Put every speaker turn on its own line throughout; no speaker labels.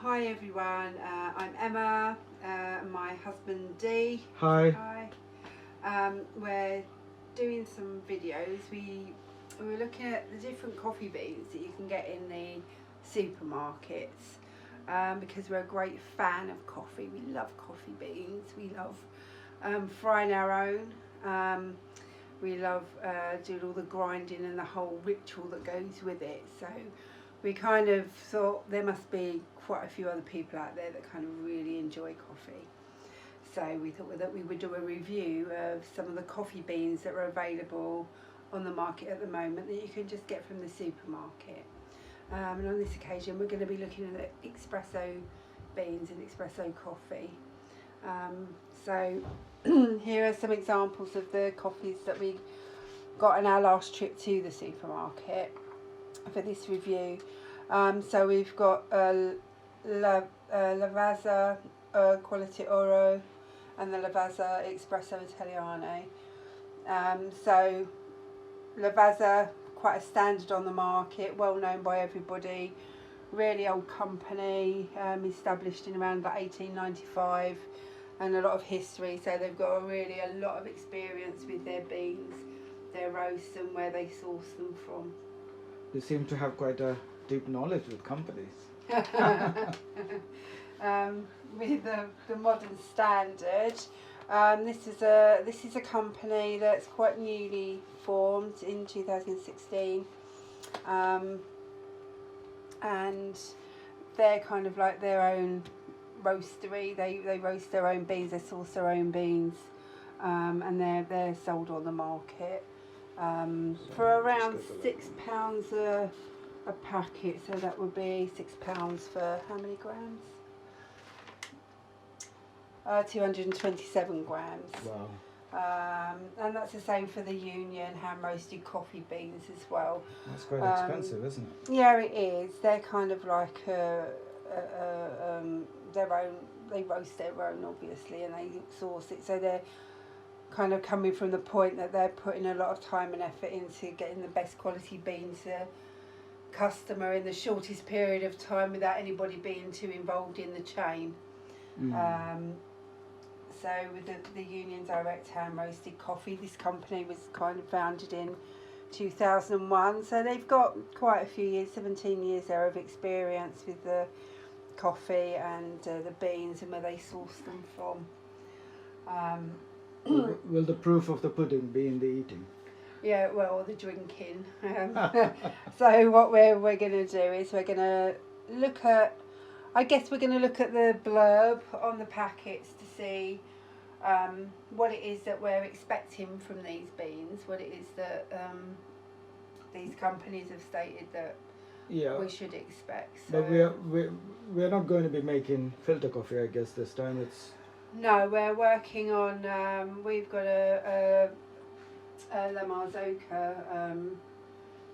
Hi everyone, I'm Emma, my husband Dee.
Hi.
Hi. We're doing some videos. We're looking at the different coffee beans that you can get in the supermarkets because we're a great fan of coffee. We love coffee beans. We love frying our own. We love doing all the grinding and the whole ritual that goes with it. So we kind of thought there must be quite a few other people out there that kind of really enjoy coffee. So we thought that we would do a review of some of the coffee beans that are available on the market at the moment that you can just get from the supermarket. And on this occasion we're going to be looking at espresso beans and espresso coffee. So here are some examples of the coffees that we got on our last trip to the supermarket for this review. So we've got Lavazza Quality Oro and the Lavazza Espresso Italiano. So Lavazza, quite a standard on the market, well known by everybody, really old company, established in around about 1895, and a lot of history, so they've got a lot of experience with their beans, their roasts and where they source them from.
You seem to have quite a deep knowledge with companies.
With the modern standard, this is a company that's quite newly formed in 2016, and they're kind of like their own roastery. They roast their own beans, they source their own beans, and they're sold on the market for around £6 a packet, so that would be £6 for how many grams? 227 grams.
Wow.
And that's the same for the Union hand roasted coffee beans as well.
That's quite expensive, isn't it?
Yeah, it is. They're kind of like their own. They roast their own, obviously, and they source it. So they're kind of coming from the point that they're putting a lot of time and effort into getting the best quality beans to customer in the shortest period of time without anybody being too involved in the chain. So with the Union Direct hand roasted coffee, this company was kind of founded in 2001, so they've got quite a few years, 17 years there of experience with the coffee and the beans and where they source them from.
Will the proof of the pudding be in the eating?
Yeah, well, the drinking. So what we're going to do is we're going to look at, I guess we're going to look at the blurb on the packets to see what it is that we're expecting from these beans, what it is that these companies have stated that we should expect. So,
but we're not going to be making filter coffee, I guess, this time.
No, we're working on, we've got a Lavazza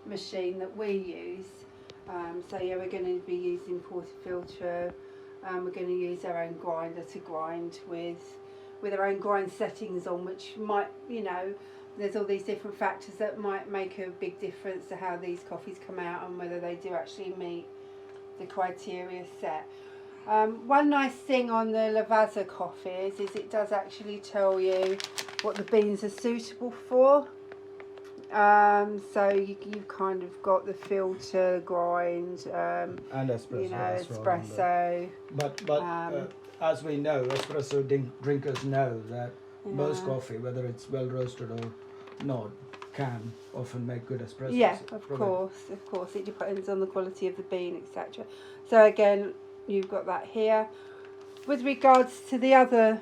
machine that we use. So yeah, we're going to be using portafilter. We're going to use our own grinder to grind with our own grind settings on, which might, there's all these different factors that might make a big difference to how these coffees come out and whether they do actually meet the criteria set. One nice thing on the Lavazza coffees is it does actually tell you what the beans are suitable for. So you've kind of got the filter, grind, and
espresso.
Espresso.
But as we know, espresso drinkers know that most coffee, whether it's well roasted or not, can often make good espresso.
Yeah, of course. It depends on the quality of the bean, etc. So again, you've got that here. With regards to the other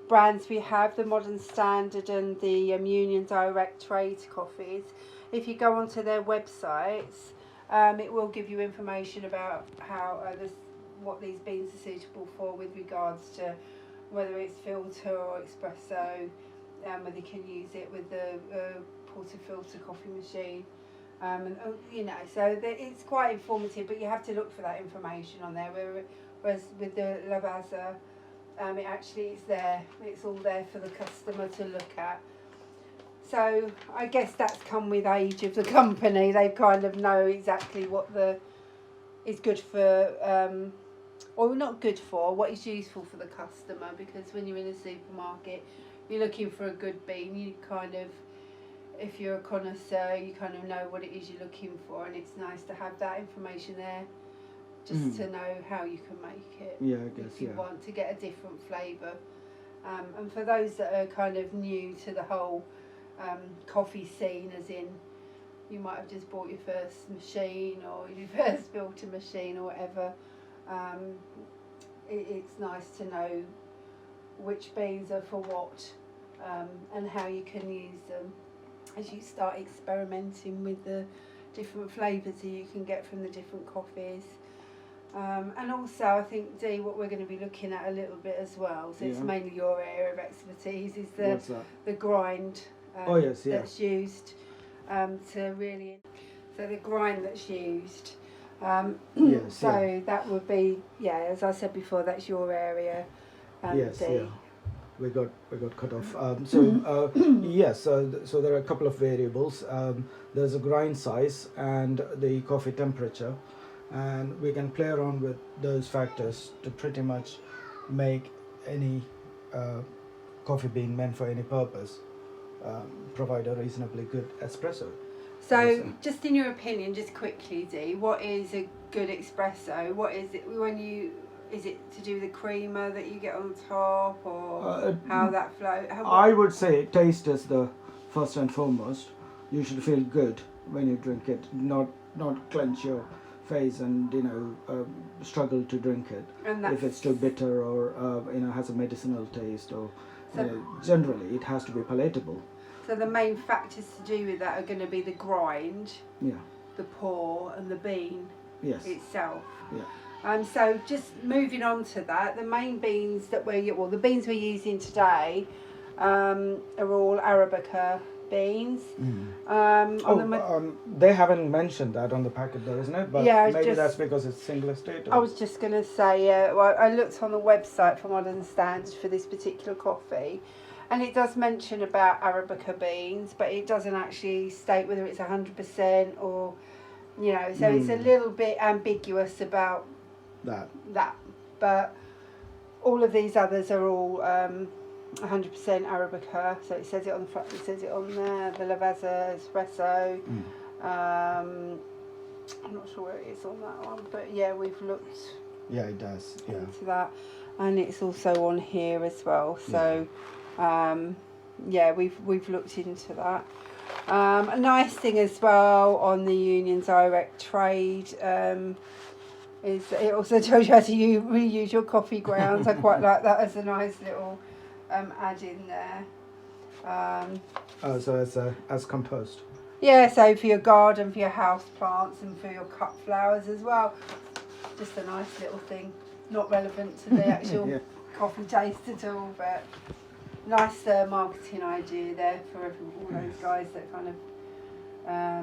brands we have, the Modern Standard and the Union Direct Trade coffees, if you go onto their websites, it will give you information about how what these beans are suitable for with regards to whether it's filter or espresso, whether you can use it with the portafilter coffee machine. So it's quite informative, but you have to look for that information on there. Whereas with the Lavazza, it actually is there. It's all there for the customer to look at. So I guess that's come with age of the company. They kind of know exactly what is good for or not good for, what is useful for the customer, because when you're in a supermarket, you're looking for a good bean, you kind of, if you're a connoisseur, you kind of know what it is you're looking for, and it's nice to have that information there, just to know how you can make it.
Yeah, I guess,
if you want to get a different flavour. And for those that are kind of new to the whole coffee scene, as in you might have just bought your first machine or your first filter machine or whatever, it's nice to know which beans are for what, and how you can use them as you start experimenting with the different flavours that you can get from the different coffees. And also, I think, Dee, what we're going to be looking at a little bit as well, so it's mainly your area of expertise, is the grind that's used to really... So the grind that's used. So that would be, as I said before, that's your area, Dee.
We got cut off. So there are a couple of variables. There's a grind size and the coffee temperature, and we can play around with those factors to pretty much make any coffee bean meant for any purpose provide a reasonably good espresso.
So, just in your opinion, just quickly, Dee, what is a good espresso? What is it is it to do with the creamer that you get on top, or how that flows?
I would say taste is the first and foremost. You should feel good when you drink it, not clench your face and struggle to drink it. And if it's too bitter or has a medicinal taste, or generally it has to be palatable.
So the main factors to do with that are going to be the grind, the pour, and the bean itself. So just moving on to that, the main beans that the beans we're using today are all Arabica beans.
They haven't mentioned that on the packet there, isn't it? But maybe that's because it's single estate.
I was just going to say, well, I looked on the website for Modern Standards for this particular coffee, and it does mention about Arabica beans, but it doesn't actually state whether it's 100% or, so it's a little bit ambiguous about that. But all of these others are all 100% Arabica. So it says it on the front, it says it on there, the Lavazza Espresso. I'm not sure where it is on that one, but we've looked.
Yeah, it does. Yeah.
Into that, and it's also on here as well. So. We've looked into that. A nice thing as well on the Union Direct Trade is it also tells you how to reuse your coffee grounds. I quite like that as a nice little add in there.
So as compost.
Yeah, so for your garden, for your house plants, and for your cut flowers as well. Just a nice little thing, not relevant to the actual coffee taste at all, but. Nice marketing idea there for all those guys that kind of are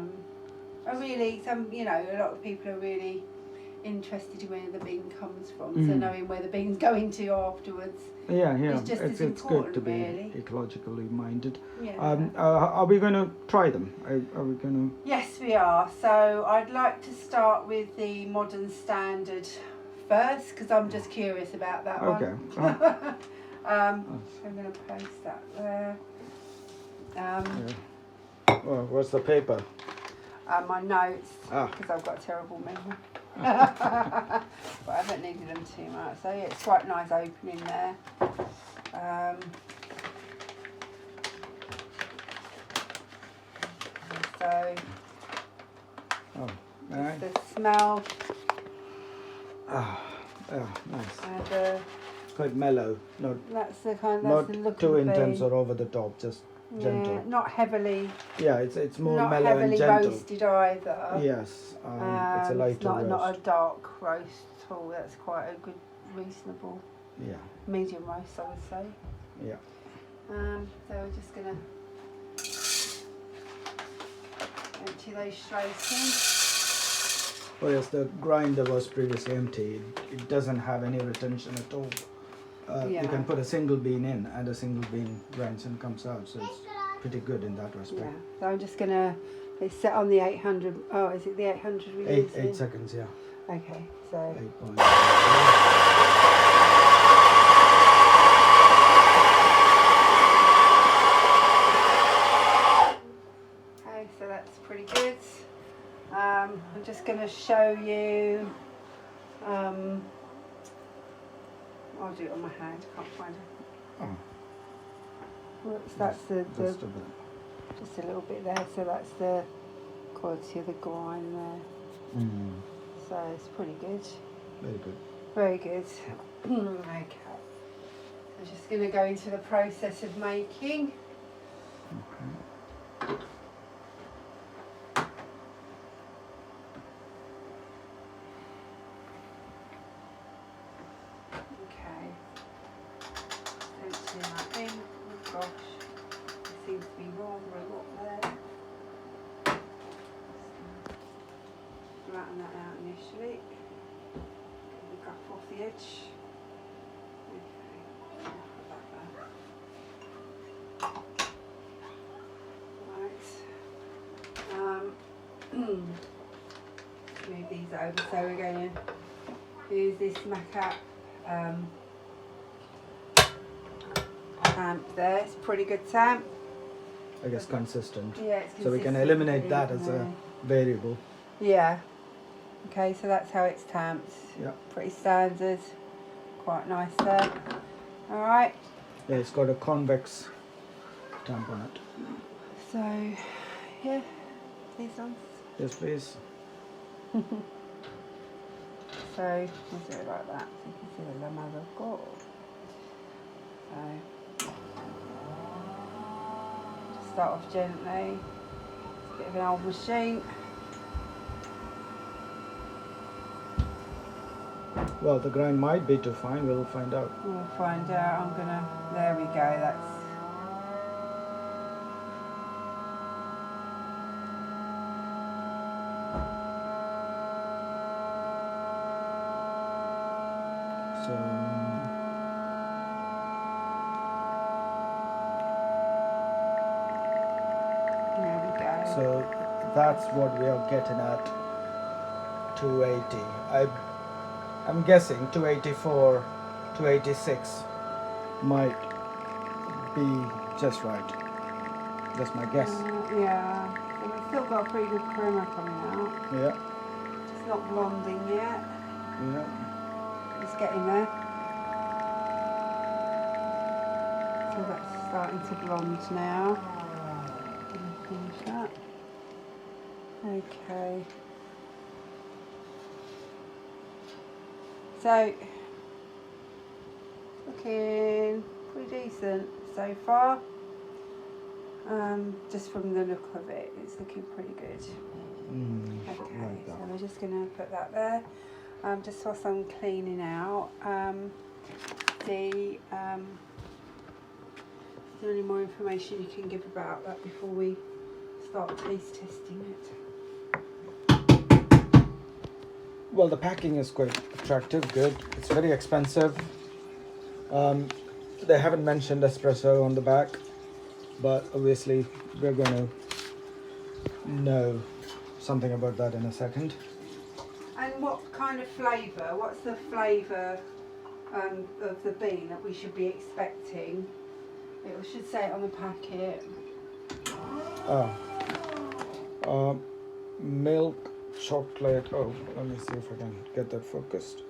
really a lot of people are really interested in where the bean comes from. So knowing where the bean's going to afterwards, is just as important. It's good to be
ecologically minded. Are we going to try them? Are we going to?
Yes, we are. So I'd like to start with the Modern Standard first, because I'm just curious about that one. I'm going to post that there.
What's the paper?
My notes, because I've got a terrible memory. But I haven't needed them too much. So it's quite nice opening there. The smell.
Nice. Quite mellow,
that's the
look too intense or over the top, just gentle.
Not heavily.
Yeah, it's more
not
mellow
heavily
and gentle.
Roasted either.
Yes, it's a lighter roast.
Not a dark roast at all. That's quite a good, reasonable. Medium roast, I would say.
Yeah.
So we're just gonna empty those straight in.
Whereas the grinder was previously empty, it doesn't have any retention at all. You can put a single bean in and a single bean grinds and comes out, so it's pretty good in that respect.
Yeah, so I'm just going to, it's set on the 800, is it the 800 we're using?
8 seconds, 8
Okay, so
8.2.
okay, so that's pretty good. I'm just going to show you. I'll do it on my hand. Can't find it.
Oh,
Whoops, that's the
just a bit.
just a little bit there. So that's the quality of the grind there. So it's pretty good.
Very good.
Very good. Okay. I'm just going to go into the process of making.
Okay.
Okay. Empty that in. Oh gosh. There seems to be rather a lot there. Flatten that out initially. Get the guff off the edge. Okay. Put that there. Right. Move these over. So we're going to use this Macap tamp there. It's a pretty good tamp.
I guess consistent.
Yeah, it's
So we can
consistent,
eliminate that as
yeah.
a variable.
Yeah. Okay, so that's how it's tamped.
Yeah.
Pretty standard. Quite nice there. Alright.
Yeah, it's got a convex tamp on it.
So, yeah. These ones.
Yes, please.
So, we'll do it like that. So you can see the lemons I've got. So, just start off gently. It's a bit of an old machine.
Well, the grind might be too fine. We'll find out.
We'll find out. I'm gonna. There we go. That's.
So,
There we go.
so that's what we are getting at. 280. I'm guessing 284, 286 might be just right. That's my guess.
Yeah. So we've still got a pretty good crema coming out.
Yeah.
It's not blonding yet.
Yeah.
It's getting there. So that's starting to blonde now. Finish that. Okay. So, looking pretty decent so far. Just from the look of it, it's looking pretty good. Okay,
like that.
so we're just going to put that there. Just whilst I'm cleaning out. Is there any more information you can give about that before we start taste testing it?
Well, the packing is quite attractive, good. It's very expensive. They haven't mentioned espresso on the back, but obviously we're going to know something about that in a second.
And what kind of flavour? What's the flavour of the bean that we should be expecting? It should say it on the packet.
Milk, chocolate. Oh, let me see if I can get that focused.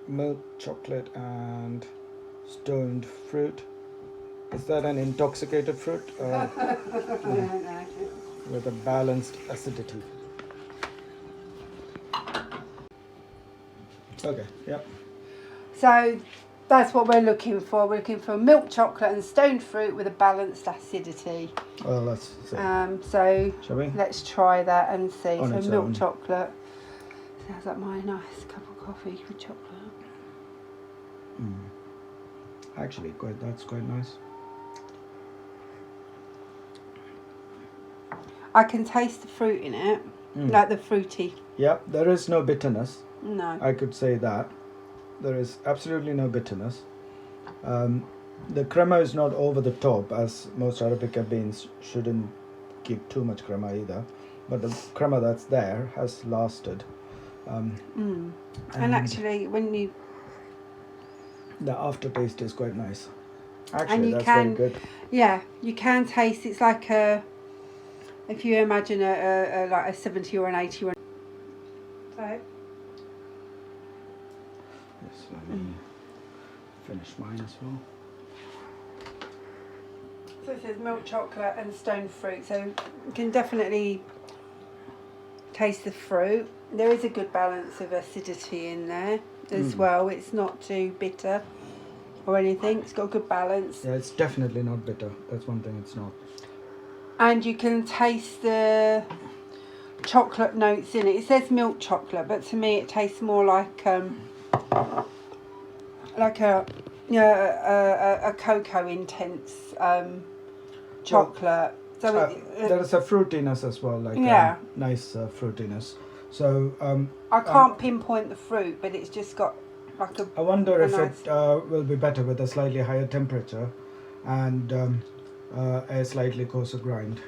Milk, chocolate, and stoned fruit. Is that an intoxicated fruit?
No.
With a balanced acidity. Okay, yep.
So that's what we're looking for. We're looking for milk chocolate and stoned fruit with a balanced acidity.
Well, let's see.
So
Shall we?
let's try that and see.
On
So
its
milk
own.
chocolate. Sounds like my nice cup of coffee with chocolate.
Actually, that's quite nice.
I can taste the fruit in it, like the fruity.
Yep, there is no bitterness.
No.
I could say that. There is absolutely no bitterness. The crema is not over the top, as most Arabica beans shouldn't keep too much crema either. But the crema that's there has lasted.
And actually, when you
the aftertaste is quite nice.
and
Actually,
you
that's
can,
very good.
yeah, you can taste. It's like a, if you imagine a like a 70 or an 80 or. So.
Yes, let me finish mine as well.
So it says milk chocolate and stone fruit, so you can definitely taste the fruit. There is a good balance of acidity in there as well. It's not too bitter or anything. It's got a good balance.
Yeah, it's definitely not bitter. That's one thing it's not.
And you can taste the chocolate notes in it. It says milk chocolate, but to me it tastes more like a cocoa intense chocolate. So
there is a fruitiness as well, like nice fruitiness. So
I can't pinpoint the fruit, but it's just got like a.
I wonder if
nice...
it will be better with a slightly higher temperature and a slightly coarser grind.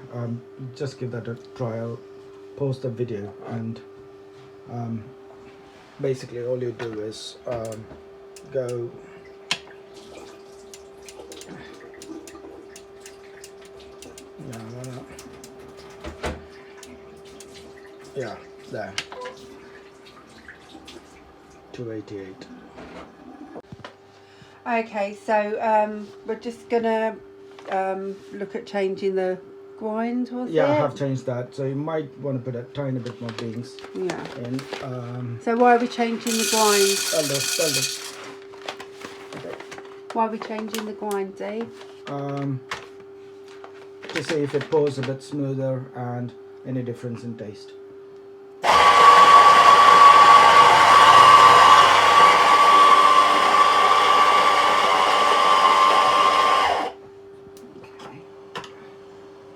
Just give that a try. I'll post the video, and basically all you do is go. Yeah, there. 288.
Okay, so we're just gonna look at changing the grind, was it?
Yeah, I have changed that. So you might want to put a tiny bit more beans in.
So why are we changing the grind?
Tell them. Okay.
Why are we changing the grind, Dave?
To see if it pours a bit smoother and any difference in taste.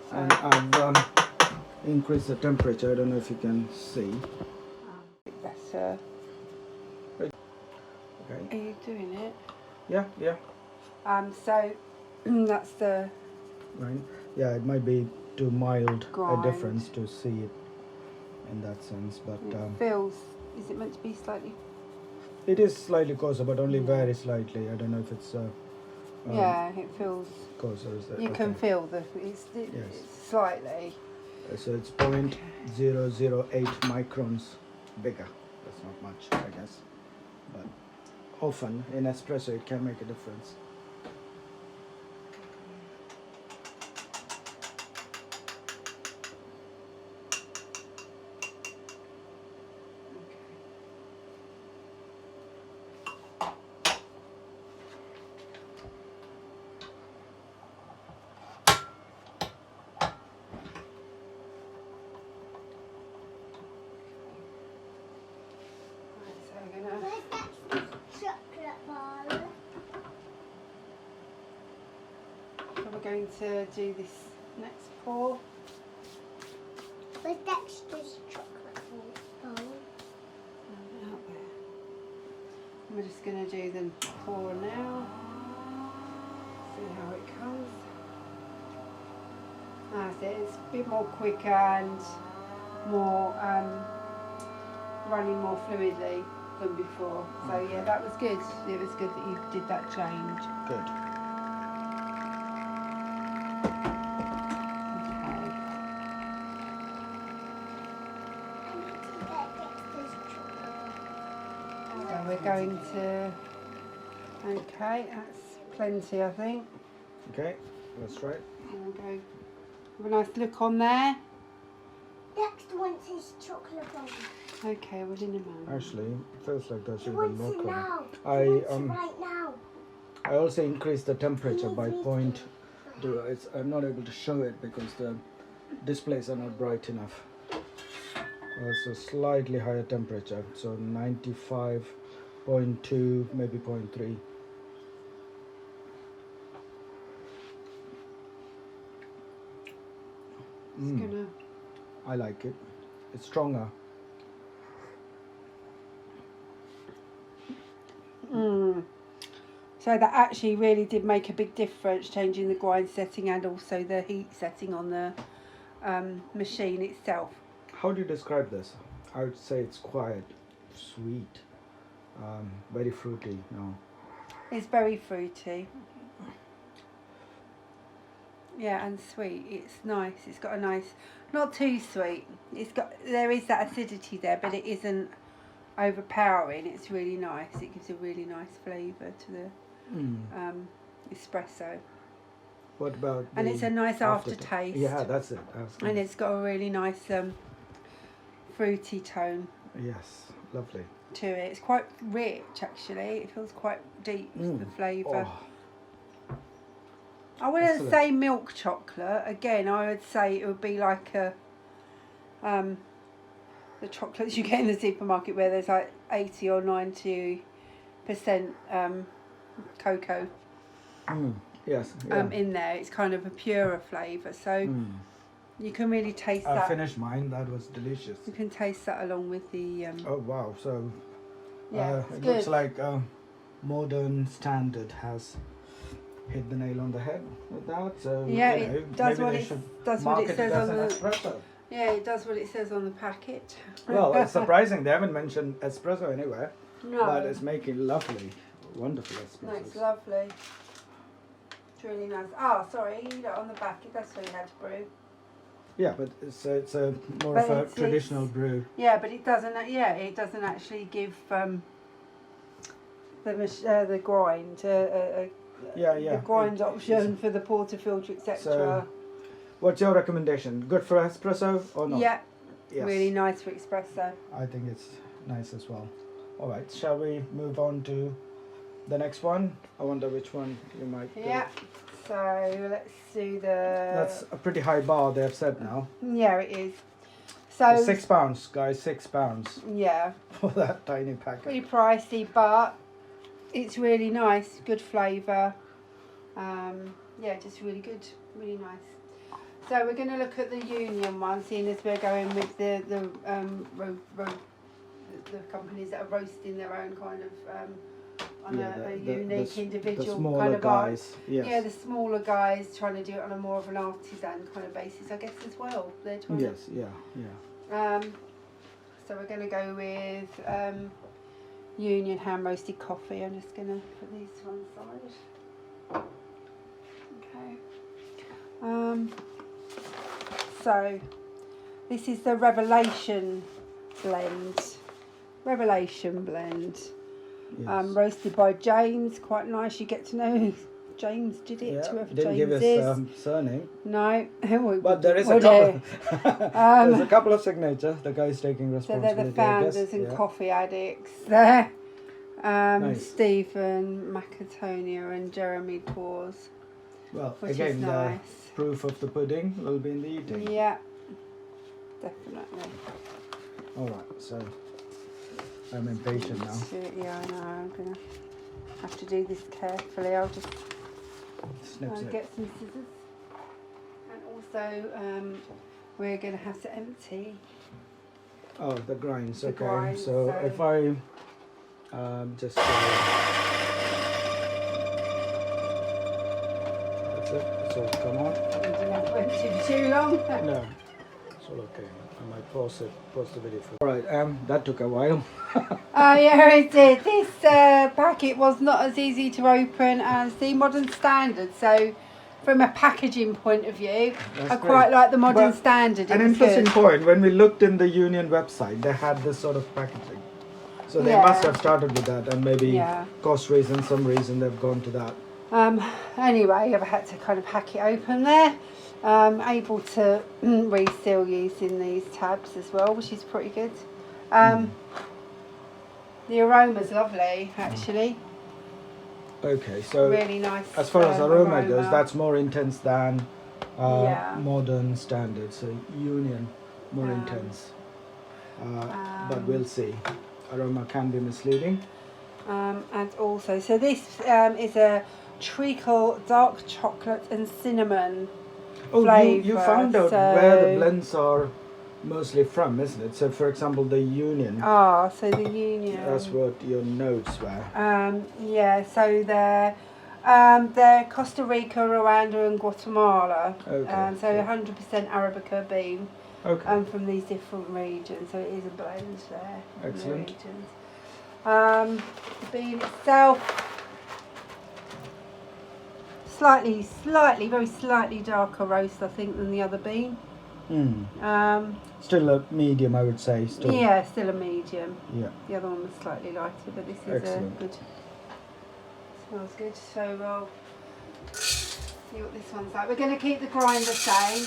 And I've increased the temperature. I don't know if you can see.
Better.
Okay.
Are you doing it?
Yeah.
So that's the
Right. Yeah, it might be too mild
grind.
a difference to see it in that sense, but
it feels. Is it meant to be slightly?
it is slightly coarser, but only very slightly. I don't know if it's
Yeah, it feels.
coarser. Is that
You can
okay?
feel it's slightly.
So it's 0.008 microns bigger. That's not much, I guess, but often in espresso it can make a difference.
So we're going to do this next pour.
Where's Dexter's chocolate bowl?
Out there. We're just going to do the pour now. See how it comes. That's it. It's a bit more quicker and more running more fluidly than before. So yeah, that was good. It was good that you did that change.
Good.
So we're going to. Okay, that's plenty, I think.
Okay, that's right.
There we go. Have a nice look on there.
Dexter wants his chocolate bowl.
Okay, we're in a moment.
Actually, it feels like there's
He
even
wants
more
it
coming.
now.
I
He wants it right now.
I also increased the temperature by point. I'm not able to show it because the displays are not bright enough. It's a slightly higher temperature, so 95.2, maybe 0.3. I like it. It's stronger.
So that actually really did make a big difference, changing the grind setting and also the heat setting on the machine itself.
How do you describe this? I would say it's quiet. sweet, very fruity now.
It's very fruity. Yeah, and sweet. It's nice. It's got a nice, not too sweet. There is that acidity there, but it isn't overpowering. It's really nice. It gives a really nice flavour to the espresso.
What about
and it's a nice aftertaste.
Yeah, that's it.
And it's got a really nice fruity tone.
Yes, lovely.
To it. It's quite rich actually. It feels quite deep, the flavour.
Oh.
I wouldn't say milk chocolate. Again, I would say it would be like a the chocolates you get in the supermarket where there's like 80 or 90% cocoa.
Yes. Yeah.
In there. It's kind of a purer flavour, so you can really taste that.
I finished mine. That was delicious.
You can taste that along with the.
Oh wow! So
yeah,
it
good.
looks like modern standard has hit the nail on the head with that. So
yeah,
you know,
it does what it says on the.
Espresso.
Yeah, it does what it says on the packet.
Well, it's surprising they haven't mentioned espresso anywhere.
No.
But it's making lovely, wonderful espressos.
No, it's lovely. It's really nice. Oh, sorry, on the back, that's what you had to brew.
Yeah, but it's a more of a traditional brew.
Yeah, but it doesn't. Yeah, it doesn't actually give the grind. The grind option for the portafilter, etc.
So, what's your recommendation? Good for espresso or not?
Yeah,
yes.
Really nice for espresso.
I think it's nice as well. All right, shall we move on to the next one? I wonder which one you might do.
Yeah. So let's do the.
That's a pretty high bar they've set now.
Yeah, it is. So
£6, guys. £6.
Yeah.
For that tiny packet.
Pretty pricey, but it's really nice. Good flavour. Yeah, just really good. Really nice. So we're going to look at the Union one, seeing as we're going with the companies that are roasting their own kind of on a unique individual kind of
guys. Yes.
Yeah, the smaller guys trying to do it on a more of an artisan kind of basis, I guess, as well. They're trying
Yes, yeah.
So we're going to go with Union hand roasted coffee. I'm just going to put these to one side. Okay. So this is the Revelation blend.
Yes.
Roasted by James, quite nice. You get to know who James did it.
Yeah,
Whoever
didn't
James
give
is.
his surname.
No,
but there is a couple. There's a couple of signatures. The guy's taking
So
responsibility.
they're the founders and coffee addicts there.
Nice.
Stephen McAntonio and Jeremy Paws.
Well,
which
again,
is nice.
The proof of the pudding will be in the eating.
Yeah, definitely.
All right, so I'm impatient now.
Yeah, I know. I'm gonna have to do this carefully. I'll just get some scissors. And also, we're gonna have to empty.
Oh, the grinds.
The
okay.
grinds,
So if I just that's it. So come on.
Went too long.
No, it's all okay. I might pause the video for. All right. That took a while.
Oh yeah, it did. This packet was not as easy to open as the Modern Standard. So, from a packaging point of view,
That's
I
great.
quite like the Modern Standard.
An interesting point. When we looked in the Union website, they had this sort of packaging. So they must have started with that, and maybe cost reason, some reason they've gone to that.
Anyway, I've had to kind of hack it open there. Able to reseal using these tabs as well, which is pretty good. The aroma's lovely, actually.
Okay, so
really nice.
As far as aroma goes, that's more intense than Modern Standard. So Union, more intense. But we'll see. Aroma can be misleading.
And also, so this is a treacle dark chocolate and cinnamon flavour.
You found out where the blends are mostly from, isn't it? So, for example, the Union.
Ah, so the Union.
That's what your notes were.
Yeah, so they're Costa Rica, Rwanda, and Guatemala.
Okay.
So 100% Arabica bean.
Okay.
from these different regions. So it is a blend there. from the
Excellent.
regions. The bean itself, very slightly darker roast, I think, than the other bean.
Still a medium, I would say. Still.
Yeah, still a medium.
Yeah.
The other one was slightly lighter, but this is
Excellent.
a good. Smells good. So we'll see what this one's like. We're going to keep the grind the same.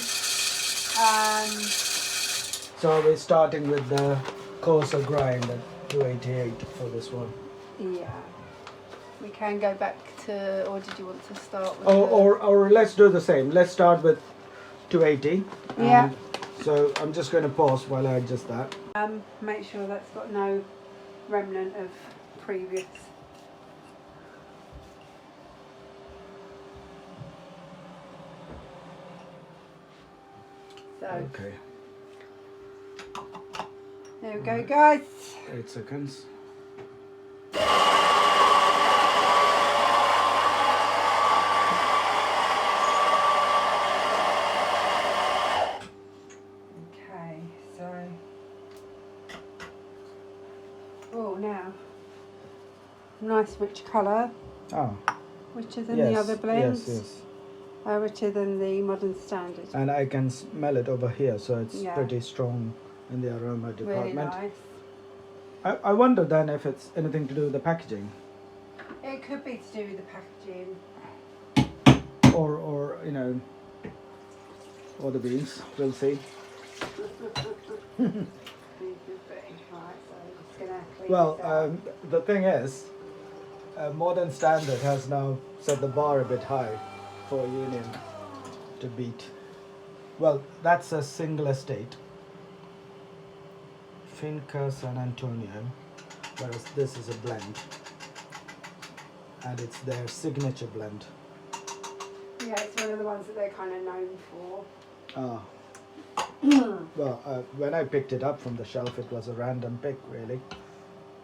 So we're starting with the coarser grind at 288 for this one.
Yeah. We can go back to, or did you want to start with?
Or let's do the same. Let's start with 280.
Yeah.
So I'm just going to pause while I adjust that.
Make sure that's got no remnant of previous. So
Okay.
there we go, guys.
8 seconds.
Okay, so now nice rich colour,
Ah,
richer than
yes,
the other blends.
yes.
Richer than the modern standard.
And I can smell it over here, so it's
Yeah.
pretty strong in the aroma
Really
department.
nice.
I wonder then if it's anything to do with the packaging,
It could be to do with the packaging.
or you know, or the beans. We'll see.
It could be. Right, so I'm just gonna clean
Well,
this out.
the thing is, modern standard has now set the bar a bit high for Union to beat. Well, that's a single estate, Finca San Antonio, whereas this is a blend, and it's their signature blend.
Yeah, it's one of the ones that they're kind of known for.
Ah. Well, when I picked it up from the shelf, it was a random pick, really.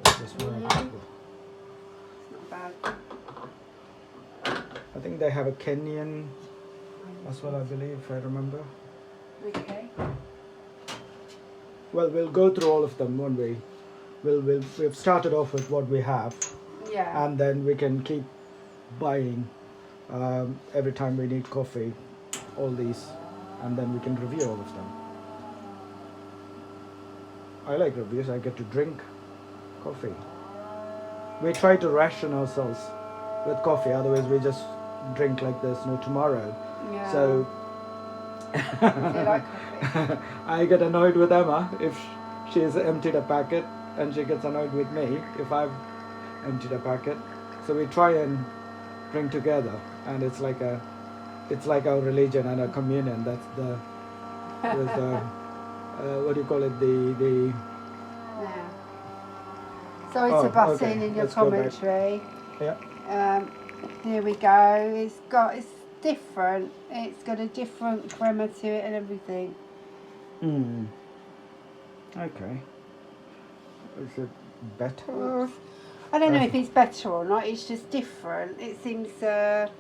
It was more
It's not bad.
I think they have a Kenyan as well, I believe, if I remember.
Okay.
Well, we'll go through all of them, won't we? We've started off with what we have,
Yeah.
and then we can keep buying every time we need coffee, all these, and then we can review all of them. I like reviews. I get to drink coffee. We try to ration ourselves with coffee, otherwise we just drink like there's no tomorrow.
Yeah.
So
Do you like coffee?
I get annoyed with Emma if she's emptied a packet, and she gets annoyed with me if I've emptied a packet. So we try and drink together, and it's like our religion and our communion. That's the what do you call it? The
Yeah. Sorry to butt
okay.
in your
Let's go back.
commentary.
Yeah.
Here we go. It's different. It's got a different crema to it and everything.
Okay. Is it better?
I don't know if it's better or not. It's just different. It seems.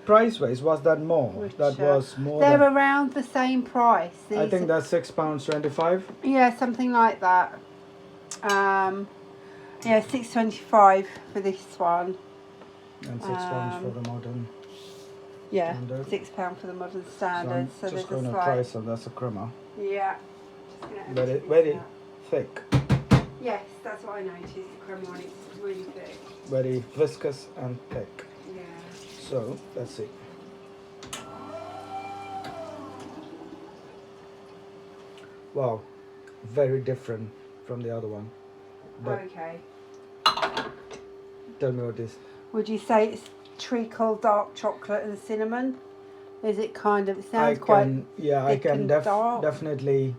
Price wise, was that more? That
richer.
was more.
They're
Than,
around the same price.
I
These
think that's £6.25.
Yeah, something like that. Yeah, £6.25 for this one.
And £6 for the modern.
Yeah,
Standard.
£6 for the modern
So
standard.
I'm
So,
just
there's
going
a
to
slight.
try some. That's a crema.
Yeah. Just gonna
Very,
empty this
very
out.
thick.
Yes, that's what I noticed. The crema one, it's really thick.
Very viscous and thick.
Yeah.
So let's see. Wow, very different from the other one. But
Okay.
tell me what this.
Would you say it's treacle, dark chocolate, and cinnamon? Is it kind of? It sounds
I
quite.
can, yeah, I
thick
can
and dark.
definitely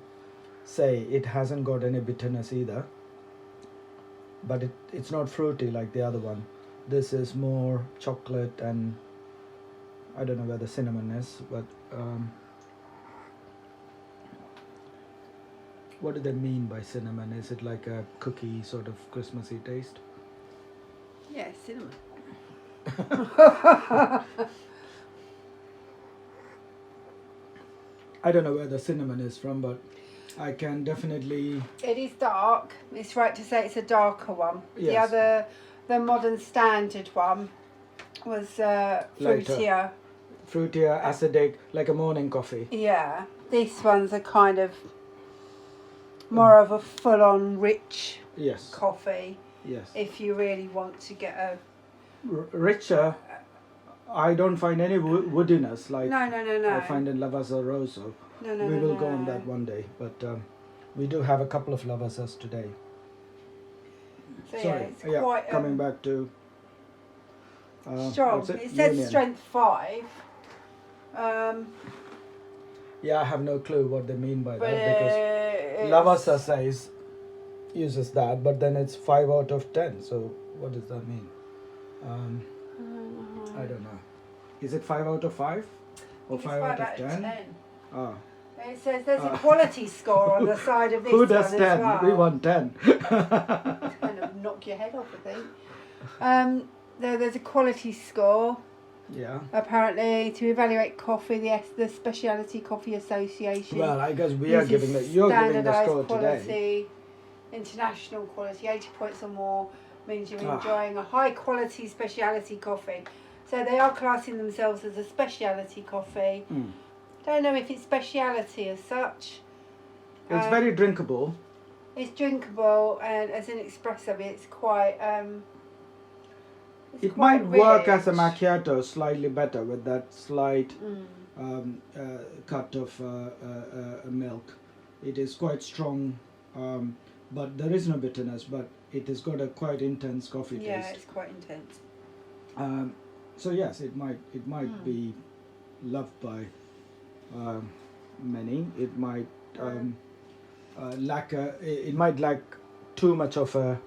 say it hasn't got any bitterness either. But it's not fruity like the other one. This is more chocolate, and I don't know where the cinnamon is, but what do they mean by cinnamon? Is it like a cookie sort of Christmassy taste?
Yeah, cinnamon.
I don't know where the cinnamon is from, but I can definitely.
It is dark. It's right to say it's a darker one.
Yes.
The modern standard one was fruitier.
Fruitier, acidic, like a morning coffee.
Yeah. This one's a kind of more of a full-on rich
Yes.
coffee.
Yes.
If you really want to get a
Richer. I don't find any woodiness like
no.
I find in Lavazza Rosso.
No.
We will go on that one day, but we do have a couple of Lavazzas today.
So
Sorry,
it's quite
coming back to
strong.
what's
It says
Union.
strength 5.
Yeah, I have no clue what they mean by
But
that because Lavazza says uses that, but then it's 5 out of 10. So what does that mean? I don't know. Is it 5 out of 5 or 5 out of 10? Ah.
It says there's a quality score on the side of this
Who does
one
10?
as well.
We want 10.
Kind of knock your head off, I think. There's a quality score.
Yeah.
Apparently, to evaluate coffee, the Specialty Coffee Association.
Well, I guess we are giving the you're giving the score
quality,
today.
International quality, 80 points or more means you're
Ah.
enjoying a high quality specialty coffee. So they are classing themselves as a specialty coffee.
Mm.
Don't know if it's specialty as such.
It's very drinkable.
It's drinkable, and as an espresso, it's quite.
It might work as a
rich.
macchiato slightly better with that slight
Mm.
cut of milk. It is quite strong, but there is no bitterness. But it has got a quite intense coffee
Yeah,
taste.
it's quite intense.
So yes, it might be loved by many. It might it might lack too much of a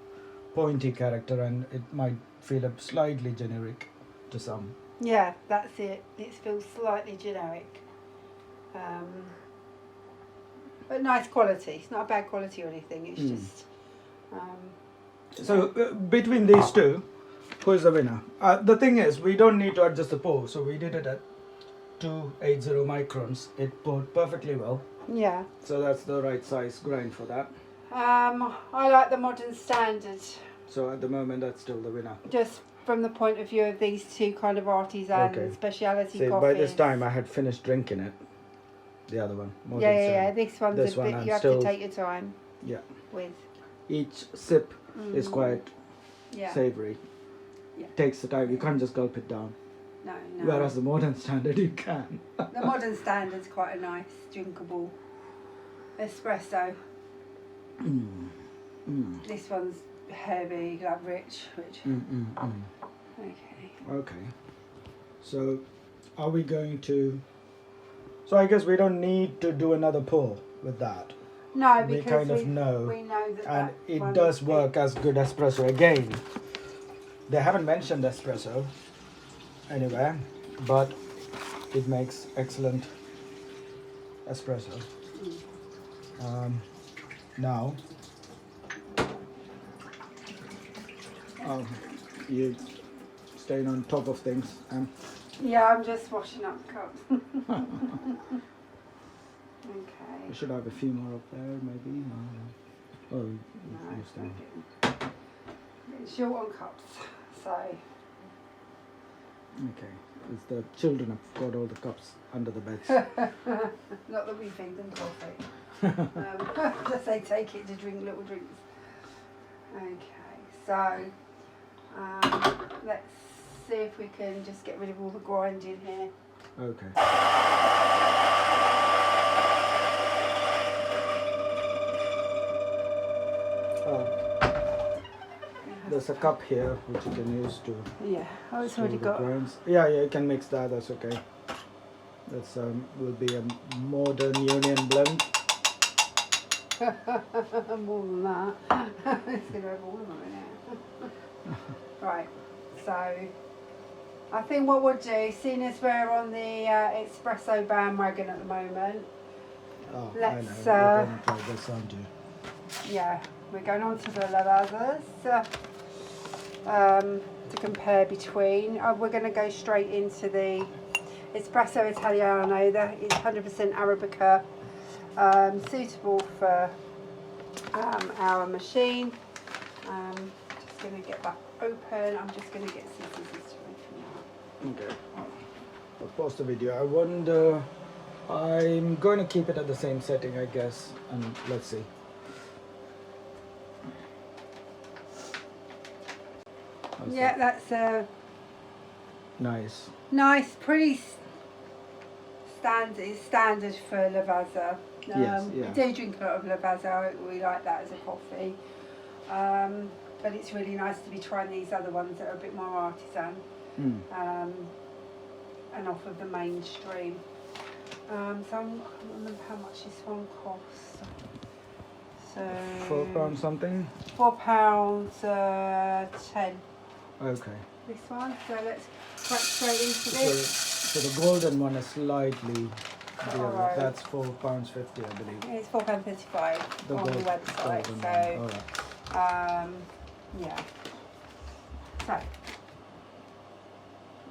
pointy character, and it might feel slightly generic to some.
Yeah, that's it. It feels slightly generic. But nice quality. It's not a bad quality or anything. It's just.
So between these two, who is the winner? The thing is, we don't need to adjust the pour, so we did it at 280 microns. It poured perfectly well.
Yeah.
So that's the right size grind for that.
I like the modern standard,
So at the moment, that's still the winner.
just from the point of view of these two kind of artisan
Okay.
speciality
See,
coffees.
by this time, I had finished drinking it. The other one. Modern
Yeah.
Standard.
This one's
This
a
one
bit.
I'm
You have
still-
to take your time.
Yeah.
With.
Each sip is quite
Yeah.
savoury.
Yeah.
Takes the time. You can't just gulp it down.
No.
Whereas the modern standard, you can.
The modern standard's quite a nice drinkable espresso. This one's heavy, like rich. Okay.
Okay. So, are we going to? So I guess we don't need to do another pour with that.
No,
We
because
kind of know,
we know that
and
that
it
one
does
is
work as good espresso. Again, they haven't mentioned espresso anywhere, but it makes excellent espresso. Now, you staying on top of things.
Yeah, I'm just washing up cups. Okay.
We should have a few more up there, maybe. No. Oh,
No,
you stay.
getting short on cups, so
Okay, because the children have got all the cups under the beds.
not that we feed them coffee. Just they take it to drink little drinks. Okay, so let's see if we can just get rid of all the grinding here.
Okay. There's a cup here which you can use to
Yeah, oh, it's
store
already
the
got.
grinds. Yeah, you can mix that. That's okay. That's will be a modern union blend.
More than that. It's going to have all of them in it. Right, so I think what we'll do, seeing as we're on the espresso bandwagon at the moment,
Oh,
Let's,
I know. We're going to try this, aren't you?
yeah, we're going on to the Lavazzas to compare between. We're going to go straight into the Espresso Italiano. That is 100% Arabica. suitable for our machine. Just going to get that open. I'm just going to get some scissors to open that.
Okay. I'll pause the video. I wonder. I'm going to keep it at the same setting, I guess, and let's see.
Yeah, that's
Nice.
nice, pretty standard for Lavazza.
Yes, yeah.
We do drink a lot of Lavazza. We like that as a coffee. But it's really nice to be trying these other ones that are a bit more artisan and off of the mainstream. So I can't remember how much this one costs. So
£4 something.
£4.10.
Okay.
This one. So let's crack straight into this.
So the golden one is slightly dearer.
Alright.
That's £4.50, I believe.
It's £4.35 on the website.
golden
So
one. Alright.
yeah. So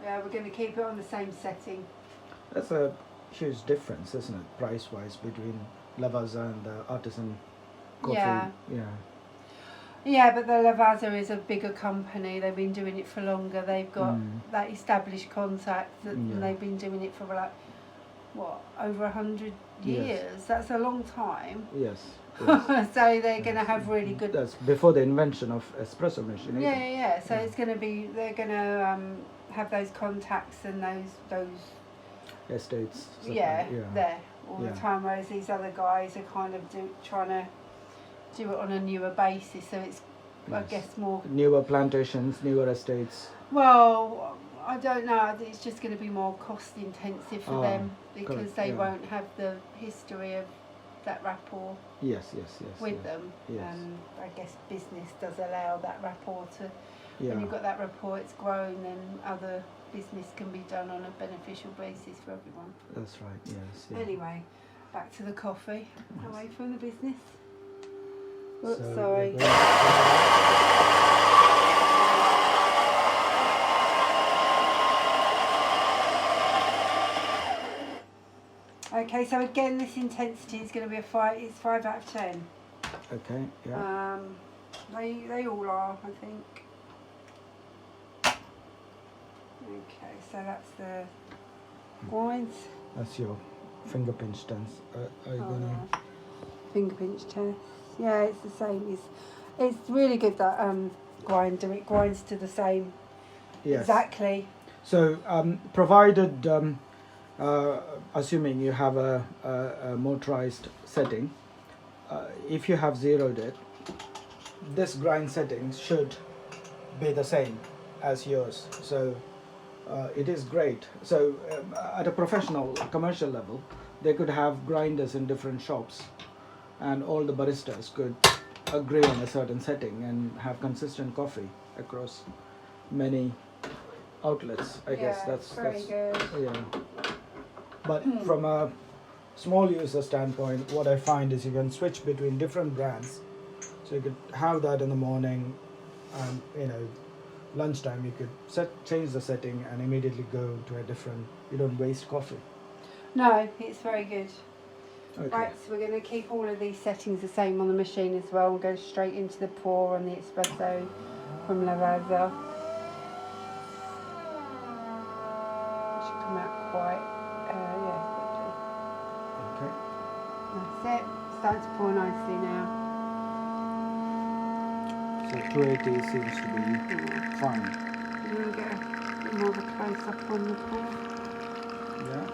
yeah, we're going to keep it on the same setting.
That's a huge difference, isn't it, price-wise, between Lavazza and the artisan coffee?
Yeah.
Yeah.
Yeah, but the Lavazza is a bigger company. They've been doing it for longer. They've got that established contact, and they've been doing it for like what, over 100 years.
Yes.
That's a long time.
Yes.
So they're going to have really good.
That's before the invention of espresso machine. isn't it?
Yeah. So it's going to be. They're going to have those contacts and those.
Estates.
There all
Yeah.
the time. Whereas these other guys are kind of trying to do it on a newer basis. So it's, I
Yes.
guess, more.
Newer plantations, newer estates.
Well, I don't know. It's just going to be more cost intensive for them because
correct,
they
yeah.
won't have the history of that rapport
Yes.
with them.
Yes.
And I guess business does allow that rapport to.
Yeah.
When you've got that rapport, it's grown, then other business can be done on a beneficial basis for everyone.
That's right. Yes. Yeah.
Anyway, back to the coffee.
Yes.
Away from the business. Oops,
So
sorry.
we're going-
Okay, so again, this intensity is going to be a 5. It's 5 out of 10.
Okay. Yeah.
They all are, I think. Okay, so that's the wines.
That's your finger pinch test. Are you gonna?
Finger pinch test. Yeah, it's the same. It's really good that grinder. It grinds to the same.
Yes.
Exactly.
So, provided, assuming you have a motorized setting, if you have zeroed it, this grind setting should be the same as yours. So, it is great. So, at a professional, commercial level, they could have grinders in different shops, and all the baristas could agree on a certain setting and have consistent coffee across many outlets. I guess that's
very good.
yeah. But from a small user standpoint, what I find is you can switch between different brands. So you could have that in the morning, and lunchtime you could change the setting and immediately go to a different. You don't waste coffee.
No, it's very good.
Okay.
Right, so we're going to keep all of these settings the same on the machine as well and go straight into the pour on the espresso from Lavazza. It should come out quite, quickly.
Okay.
That's it. Starting to pour nicely now.
So 280 seems to be fine.
And then we get a bit more of a close up on the pour.
Yeah.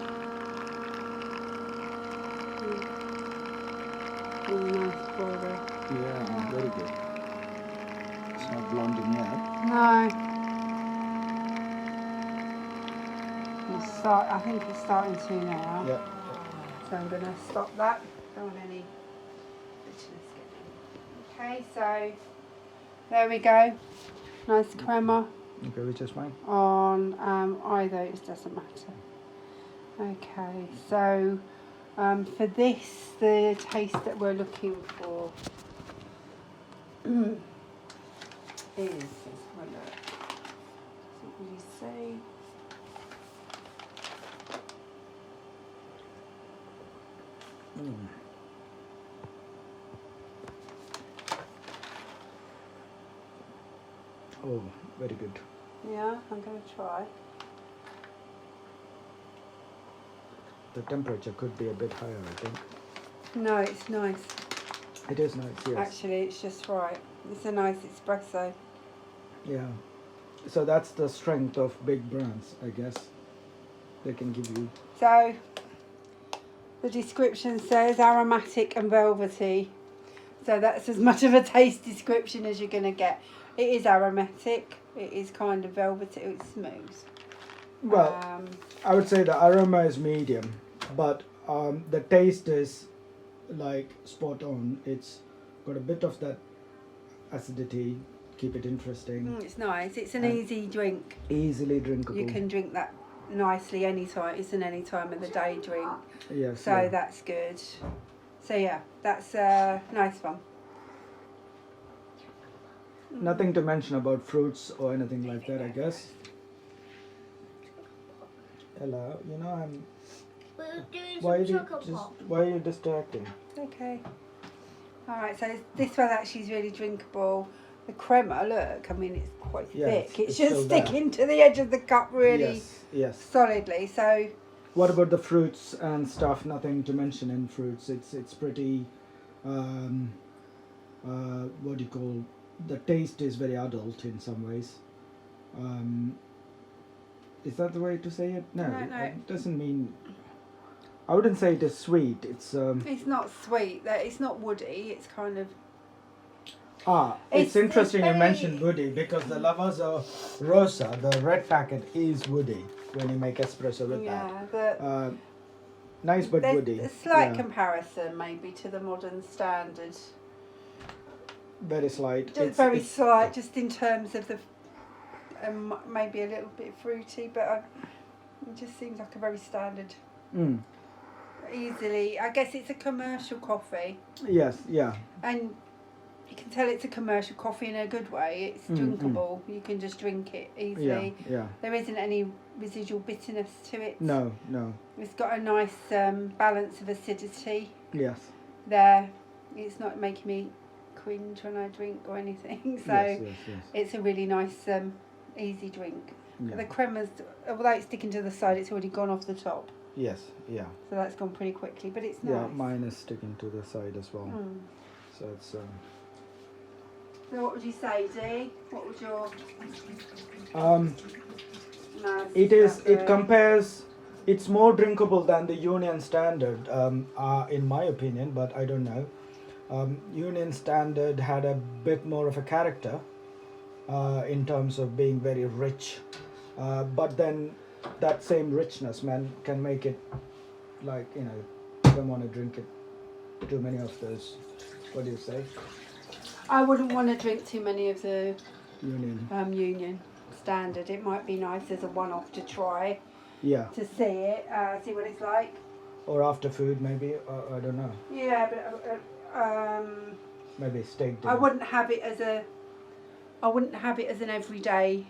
Really nice pour there.
Yeah, very good. It's not blonding yet.
No. I think it's starting to now.
Yeah.
So I'm going to stop that. Don't want any bitterness getting. Okay, so there we go. Nice crema
Okay, which is fine.
on either, it doesn't matter. Okay, so for this, the taste that we're looking for is, let's have a look. What will you say?
very good.
Yeah, I'm going to try.
The temperature could be a bit higher, I think.
No, it's nice.
It is nice, yes.
Actually, it's just right. It's a nice espresso.
Yeah. So that's the strength of big brands, I guess. They can give you.
So, the description says aromatic and velvety. So that's as much of a taste description as you're going to get. It is aromatic. It is kind of velvety. It's smooth.
Well, I would say the aroma is medium, but the taste is like spot on. It's got a bit of that acidity, keep it interesting.
It's nice. It's an
And
easy drink.
Easily drinkable.
You can drink that nicely anytime. It's an any time of the day drink.
Yes.
So
yeah.
that's good. So yeah, that's a nice one.
Nothing to mention about fruits or anything like that, I guess. Ella, you know I'm.
We're doing
Why
some
are you
chocolate pop.
why are you distracting?
Okay. Alright, so this one actually is really drinkable. The crema, look, I mean it's quite
Yeah,
thick. It's
it's
just
still there.
sticking to the edge of the cup really
Yes. Yes.
solidly. So
What about the fruits and stuff? Nothing to mention in fruits. It's pretty. What do you call? The taste is very adult in some ways. Is that the way to say it? No,
No.
it doesn't mean. I wouldn't say it is sweet. It's
it's not sweet. It's not woody. It's kind of
It's
It's
interesting you
very-
mentioned woody because the Lavazza Rosa, the red packet, is woody when you make espresso with
yeah. But
that. Nice but
there's
woody.
a slight
Yeah.
comparison maybe to the modern standard.
Very slight.
Just very slight, just in terms of the maybe a little bit fruity, but it just seems like a very standard.
Mm.
Easily, I guess it's a commercial coffee,
Yes, yeah.
and you can tell it's a commercial coffee in a good way. It's drinkable. You can just drink it easily.
Yeah.
There isn't any residual bitterness to it.
No.
It's got a nice balance of acidity
Yes.
there. It's not making me cringe when I drink or anything. So
Yes.
it's a really nice, easy drink.
Yeah.
The crema's, although it's sticking to the side, it's already gone off the top.
Yes, yeah.
So that's gone pretty quickly, but it's nice.
Yeah, mine is sticking to the side as well. So it's
So what would you say, Dee? What would your... No,
it is.
not
It
good.
compares. It's more drinkable than the Union Standard, in my opinion. But I don't know. Union Standard had a bit more of a character in terms of being very rich, but then that same richness, man, can make it like you don't want to drink it. Too many of those. What do you say?
I wouldn't want to drink too many of the
Union.
Union Standard. It might be nice as a one-off to try,
Yeah.
to see it, see what it's like.
Or after food, maybe. I don't know.
Yeah, but
Maybe steak dinner.
I wouldn't have it as a. I wouldn't have it as an everyday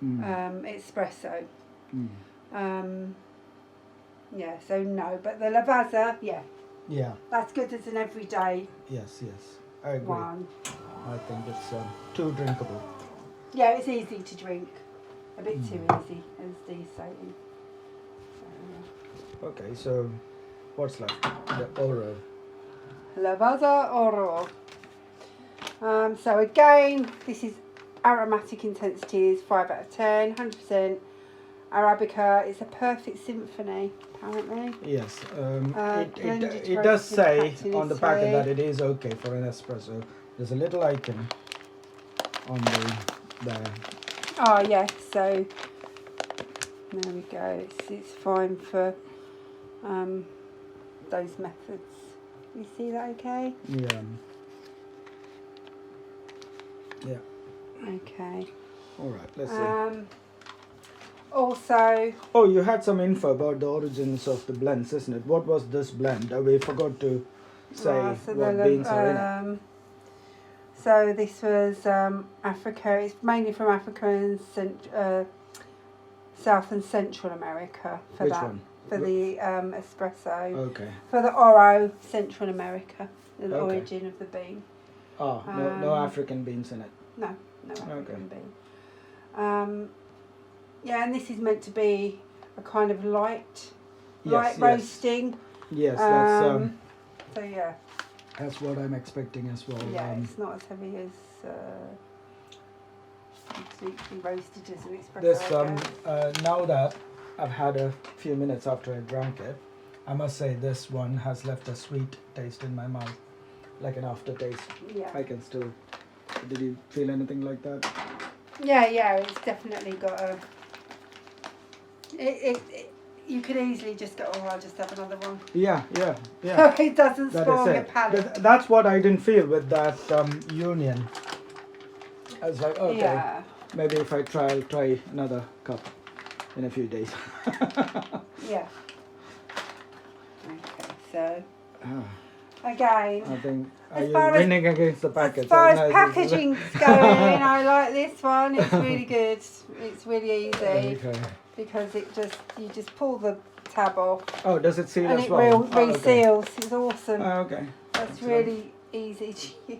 espresso. Yeah, so no. But the Lavazza, yeah,
Yeah.
that's good as an everyday
Yes. I agree.
one.
I think it's too drinkable.
Yeah, it's easy to drink. A bit too easy, as Dee's saying. So,
Okay, so what's left? The Oro.
Lavazza Oro. So again, this is aromatic intensity is 5 out of 10, 100% Arabica. It's a perfect symphony, apparently.
Yes.
blended
It does
roasted
say
packed in
on the
its
packet
way.
that it is okay for an espresso. There's a little icon on there.
Oh yes, so there we go. It's fine for those methods. You see that okay?
Yeah.
Okay.
All right. Let's see.
Also,
Oh, you had some info about the origins of the blends, isn't it? What was this blend? We forgot to say
so
what beans are in it.
So this was Africa. It's mainly from Africa and South and Central America for
Which
that.
one?
For the espresso.
Okay.
For the Oro, Central America, the
Okay.
origin of the bean.
No African beans in it.
No African bean. Yeah, and this is meant to be a kind of light
Yes, yes.
roasting.
Yes,
So yeah.
that's what I'm expecting as well.
Yeah, it's not as heavy as completely roasted as an espresso.
This now that I've had a few minutes after I drank it, I must say this one has left a sweet taste in my mouth, like an aftertaste.
Yeah.
I can still. Did you feel anything like that?
Yeah, it's definitely got a. You could easily just go, oh, I'll just have another one.
Yeah.
It doesn't
That
spoil
is
your
it.
palate.
That's what I didn't feel with that Union. I was like, okay,
Yeah.
maybe if I'll try another cup in a few days.
Yeah. Okay, so
Ah,
again,
I think are
As
you
far as-
winning against the package?
as far as
No,
packaging's going, I like this one. It's really good. It's really easy
Okay.
because you just pull the tab off
Oh, does it seal
and
as
it
well?
reseals. It's awesome.
Oh, okay.
That's
Excellent.
really easy to use.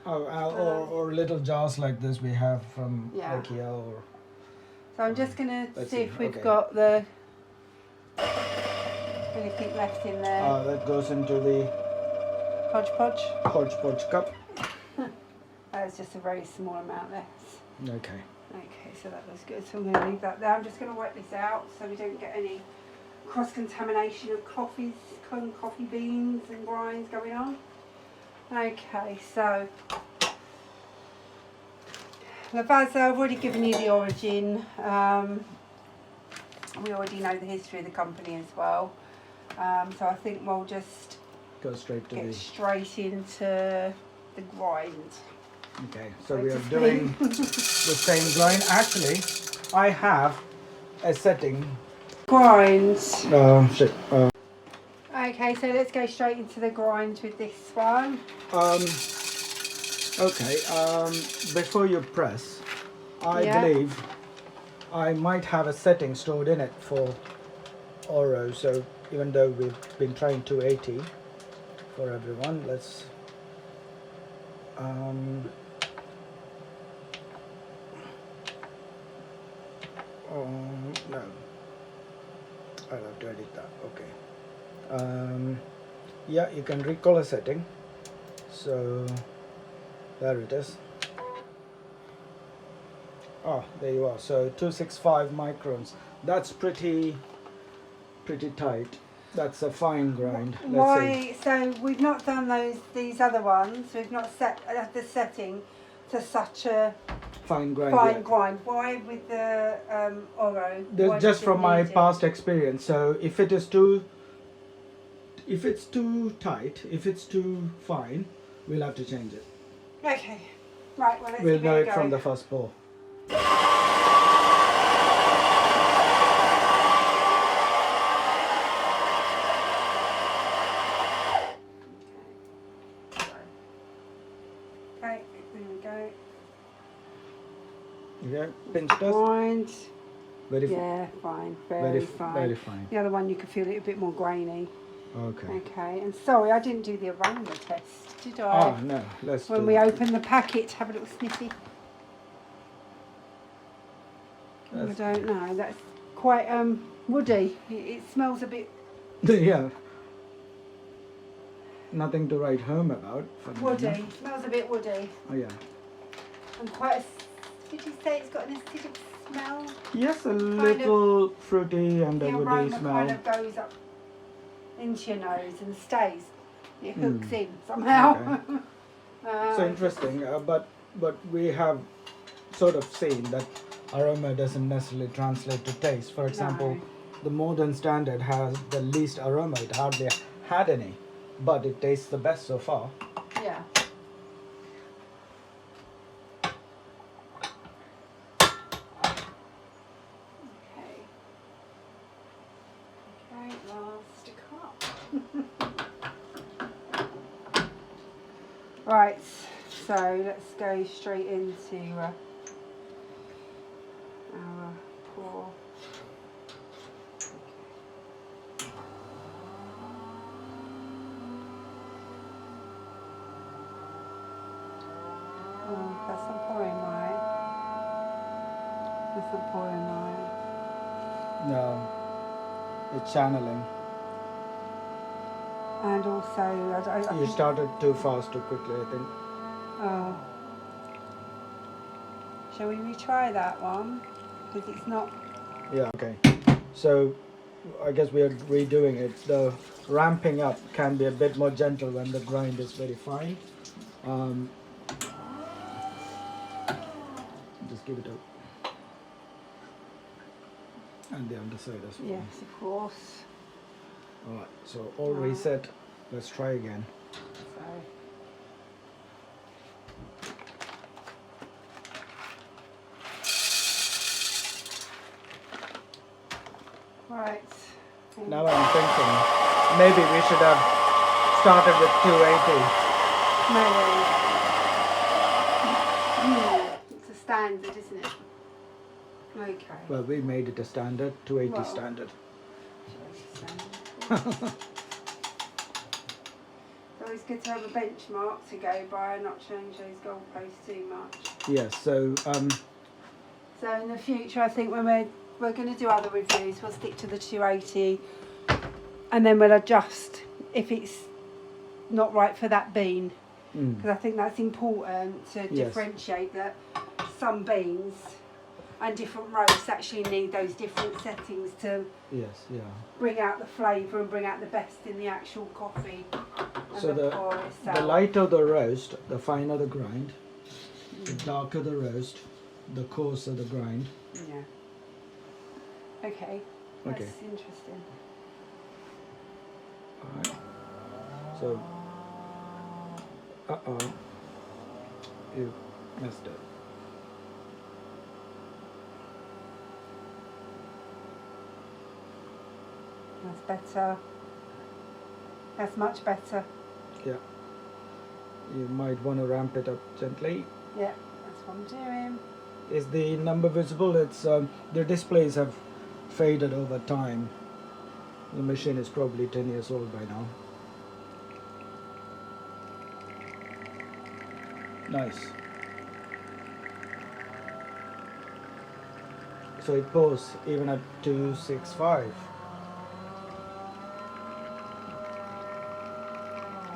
Oh, or little jars like this we have from
Yeah.
IKEA or.
So I'm just gonna
Let's
see
see,
if we've
okay.
got the anything left in there.
That goes into the
Hodgepodge.
hodgepodge cup.
It's just a very small amount left.
Okay.
Okay, so that was good. So I'm going to leave that there. I'm just going to wipe this out so we don't get any cross-contamination of coffee beans and grinds going on. Okay, so Lavazza, I've already given you the origin. We already know the history of the company as well. So I think we'll just
Go straight to
get
the.
straight into the grind.
Okay, so we are doing the same grind. Actually, I have a setting.
Grinds.
Shit.
Okay, so let's go straight into the grind with this one.
Okay. Before you press, I
Yeah.
believe I might have a setting stored in it for Oro. So even though we've been trying 280 for everyone, let's. No. I'll have to edit that. Okay. Yeah, you can recall a setting. So there it is. Oh, there you are. So 265 microns. That's pretty tight. That's a fine grind. Let's see.
Why? So we've not done these other ones. We've not set the setting to such a
Fine grind.
fine
yeah.
grind. Why with the Oro? Why
Just
does it
from my
need it?
past experience. So if it's too tight, if it's too fine, we'll have to change it.
Okay. Right. Well, let's
We'll
give
know
it a
it
go.
from the first pour.
Okay. There we go.
Yeah, pinch test.
Grind.
Very
Yeah, fine. Very fine.
Very fine.
The other one you can feel it a bit more grainy.
Okay.
Okay. And sorry, I didn't do the aroma test, did I?
Ah, no. Let's
When
do
we
it.
open the packet, have a little sniffy. I
That's-
don't know. That's quite woody. It smells a bit
Yeah. Nothing to write home about. For me,
woody.
no?
It smells a bit woody.
Oh yeah.
And quite. Did you say it's got an acidic smell?
Yes, a little fruity and
The
a woody
aroma
smell.
kind of goes up into your nose and stays. It hooks
Mm.
in somehow.
So interesting, but we have sort of seen that aroma doesn't necessarily translate to taste. For example,
No.
the modern standard has the least aroma. It hardly had any, but it tastes the best so far.
Yeah. Okay. Okay, last cup. Right, so let's go straight into our pour. Oh, that's not pouring right. pouring mine.
No, it's channeling.
And also, I
You
think,
started too fast, too quickly, I think.
oh. Shall we retry that one? Because it's not.
Yeah, okay. So, I guess we are redoing it. The ramping up can be a bit more gentle when the grind is very fine. Just give it up. And the underside as well.
Yes, of course.
Alright, so all reset. Let's try again.
So. Right.
Now I'm thinking maybe we should have started with 280.
Maybe. It's a standard, isn't it? Okay.
Well, we made it a standard, 280
Well.
standard.
Standard. So it's good to have a benchmark to go by and not change those goalposts too much.
Yes, so
So in the future, I think when we're going to do other reviews, we'll stick to the 280, and then we'll adjust if it's not right for that bean. Because I think that's important to differentiate that some beans and different roasts actually need those different settings to bring out the flavour and bring out the best in the actual coffee. And
so the
pour itself.
lighter the roast, the finer the grind. The darker the roast, the coarser the grind.
Yeah. Okay. That's interesting.
Alright. So, you messed up.
That's better. That's much better.
Yeah. You might want to ramp it up gently.
Yeah, that's what I'm doing.
Is the number visible? It's the displays have faded over time. The machine is probably 10 years old by now. Nice. So it pours even at 265.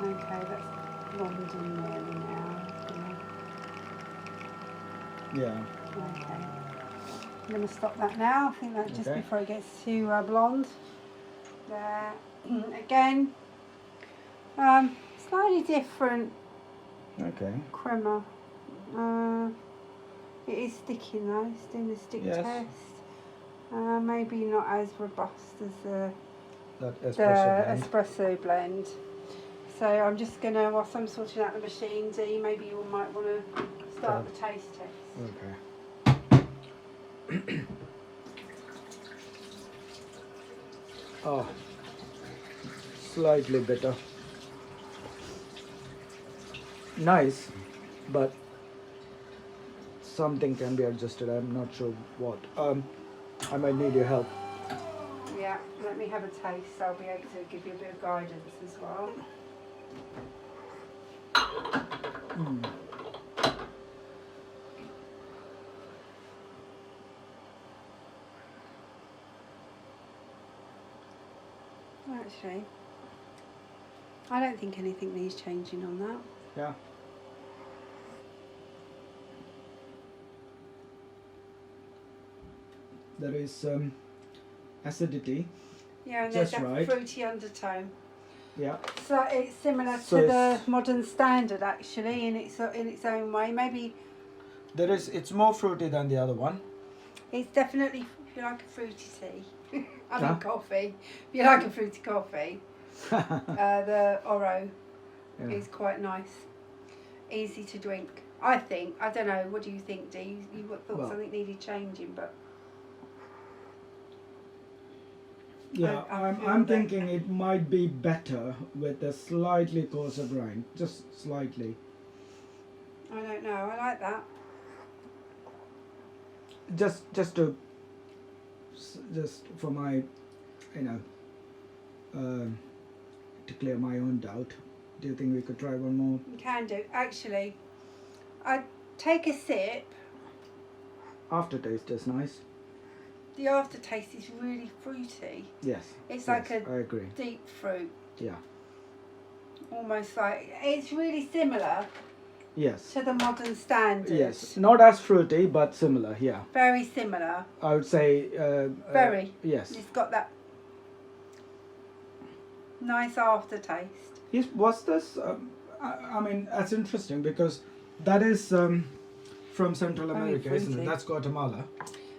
Okay, that's blonding nearly now.
Yeah.
Okay. I'm going to stop that now. I think that just
Okay.
before it gets too blonde. There. Again, slightly different
Okay.
crema. It is sticking though, it's doing the stick
Yes.
test. Maybe not as robust as
That
the
espresso blend.
espresso blend. So I'm just going to, whilst I'm sorting out the machine, Dee, maybe you might want to start the taste test.
Okay. Oh, slightly bitter. Nice, but something can be adjusted. I'm not sure what. I might need your help.
Yeah, let me have a taste. I'll be able to give you a bit of guidance as well. Actually, I don't think anything needs changing on that.
Yeah. There is acidity.
Yeah, and there's
Just
that
right.
fruity undertone.
Yeah.
So it's similar
So
to the
it's-
modern standard, actually, in its own way. Maybe
There is. It's more fruity than the other one.
it's definitely, if you like a fruity tea, I mean
Huh?
coffee. If you like a fruity coffee, the Oro
Yeah.
is quite nice, easy to drink. I think. I don't know. What do you think, Dee? You thought
Well-
something needed changing, but
Yeah,
I feel
I'm
that-
thinking it might be better with a slightly coarser grind, just slightly.
I don't know. I like that.
Just to, just for my, to clear my own doubt. Do you think we could try one more?
You can do. Actually, I'd take a sip.
Aftertaste is nice.
the aftertaste is really fruity.
Yes.
It's
yes,
like a
I agree.
deep fruit.
Yeah.
Almost like, it's really similar
Yes.
to the modern standard.
Yes. Not as fruity, but similar. Yeah.
Very similar.
I would say.
Very.
Yes.
It's got that nice aftertaste.
Yes. Was this? I mean, that's interesting because that is from Central
Very
America, isn't it?
fruity.
That's Guatemala.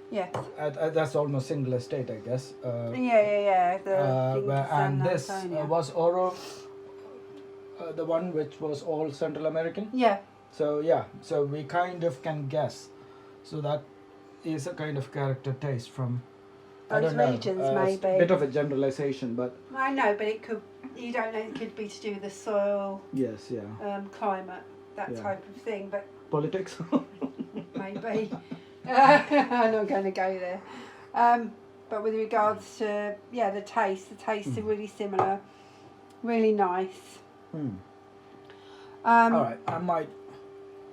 Yeah.
That's almost single estate, I guess.
Yeah. The Finca San
and this
Antonio.
was Oro, the one which was all Central American.
Yeah.
So yeah, so we kind of can guess. So that is a kind of character taste from. I
Those
don't know,
regions,
it's
maybe.
a bit of a generalization, but
I know, but it could. You don't know. It could be to do with the soil,
yes, yeah.
climate, that
Yeah.
type of thing. But
Politics.
maybe I'm not going to go there. But with regards to the tastes are really similar, really nice.
Hmm. All right, I might.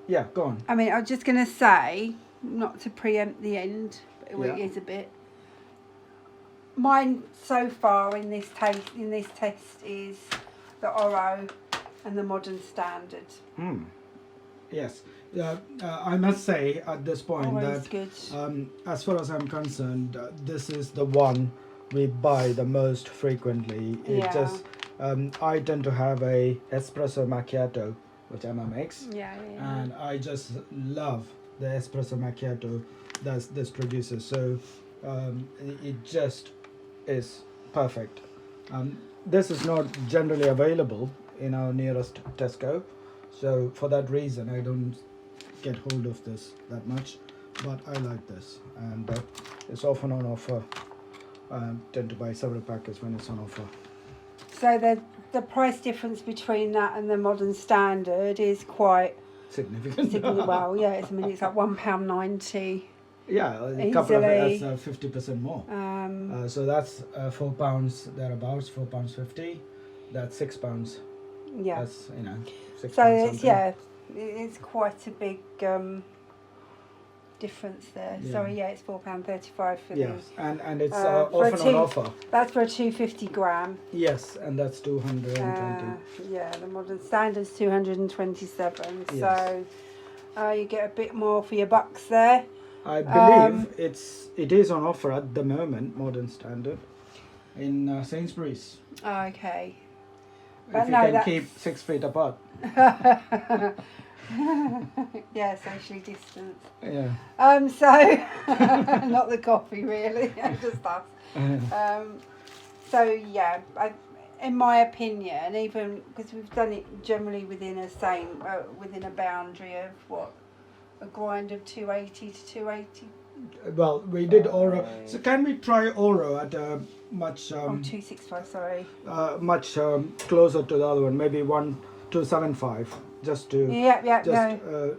Yeah, go on.
I mean, I was just going to say, not to preempt the end, but it
Yeah.
is a bit. Mine so far in this test is the Oro and the modern standard.
Hmm. Yes. I must say at this point
Oro's
that
good.
as far as I'm concerned, this is the one we buy the most frequently. It
Yeah.
just I tend to have a espresso macchiato, which Emma makes,
Yeah.
and I just love the espresso macchiato that this produces. So it just is perfect. This is not generally available in our nearest Tesco, so for that reason I don't get hold of this that much, but I like this, and it's often on offer. I tend to buy several packets when it's on offer.
So the price difference between that and the modern standard is quite
Significant.
significant. Well, yeah, it's like £1.90.
Yeah, a couple of
Easily.
that's 50% more. So that's £4 thereabouts, £4.50. That's £6.
Yeah.
That's £6.
So it's
something.
it's quite a big difference there.
Yeah.
Sorry, it's £4.35 for
Yes, and it's
for a
often on
two-
offer.
That's for a 250 gram.
Yes, and that's 220.
The modern standard's 227.
Yes.
So you get a bit more for your bucks there.
I believe it is on offer at the moment, modern standard, in Sainsbury's.
Okay.
If
But
you
no,
can
that's-
keep 6 feet apart.
Yeah, socially distanced.
Yeah.
So not the coffee really, just us. So yeah, in my opinion, even because we've done it generally within within a boundary of a grind of 280 to 280.
Well, we did Oro. So can we try Oro at a much
265. Sorry.
much closer to the other one, maybe 1275, just to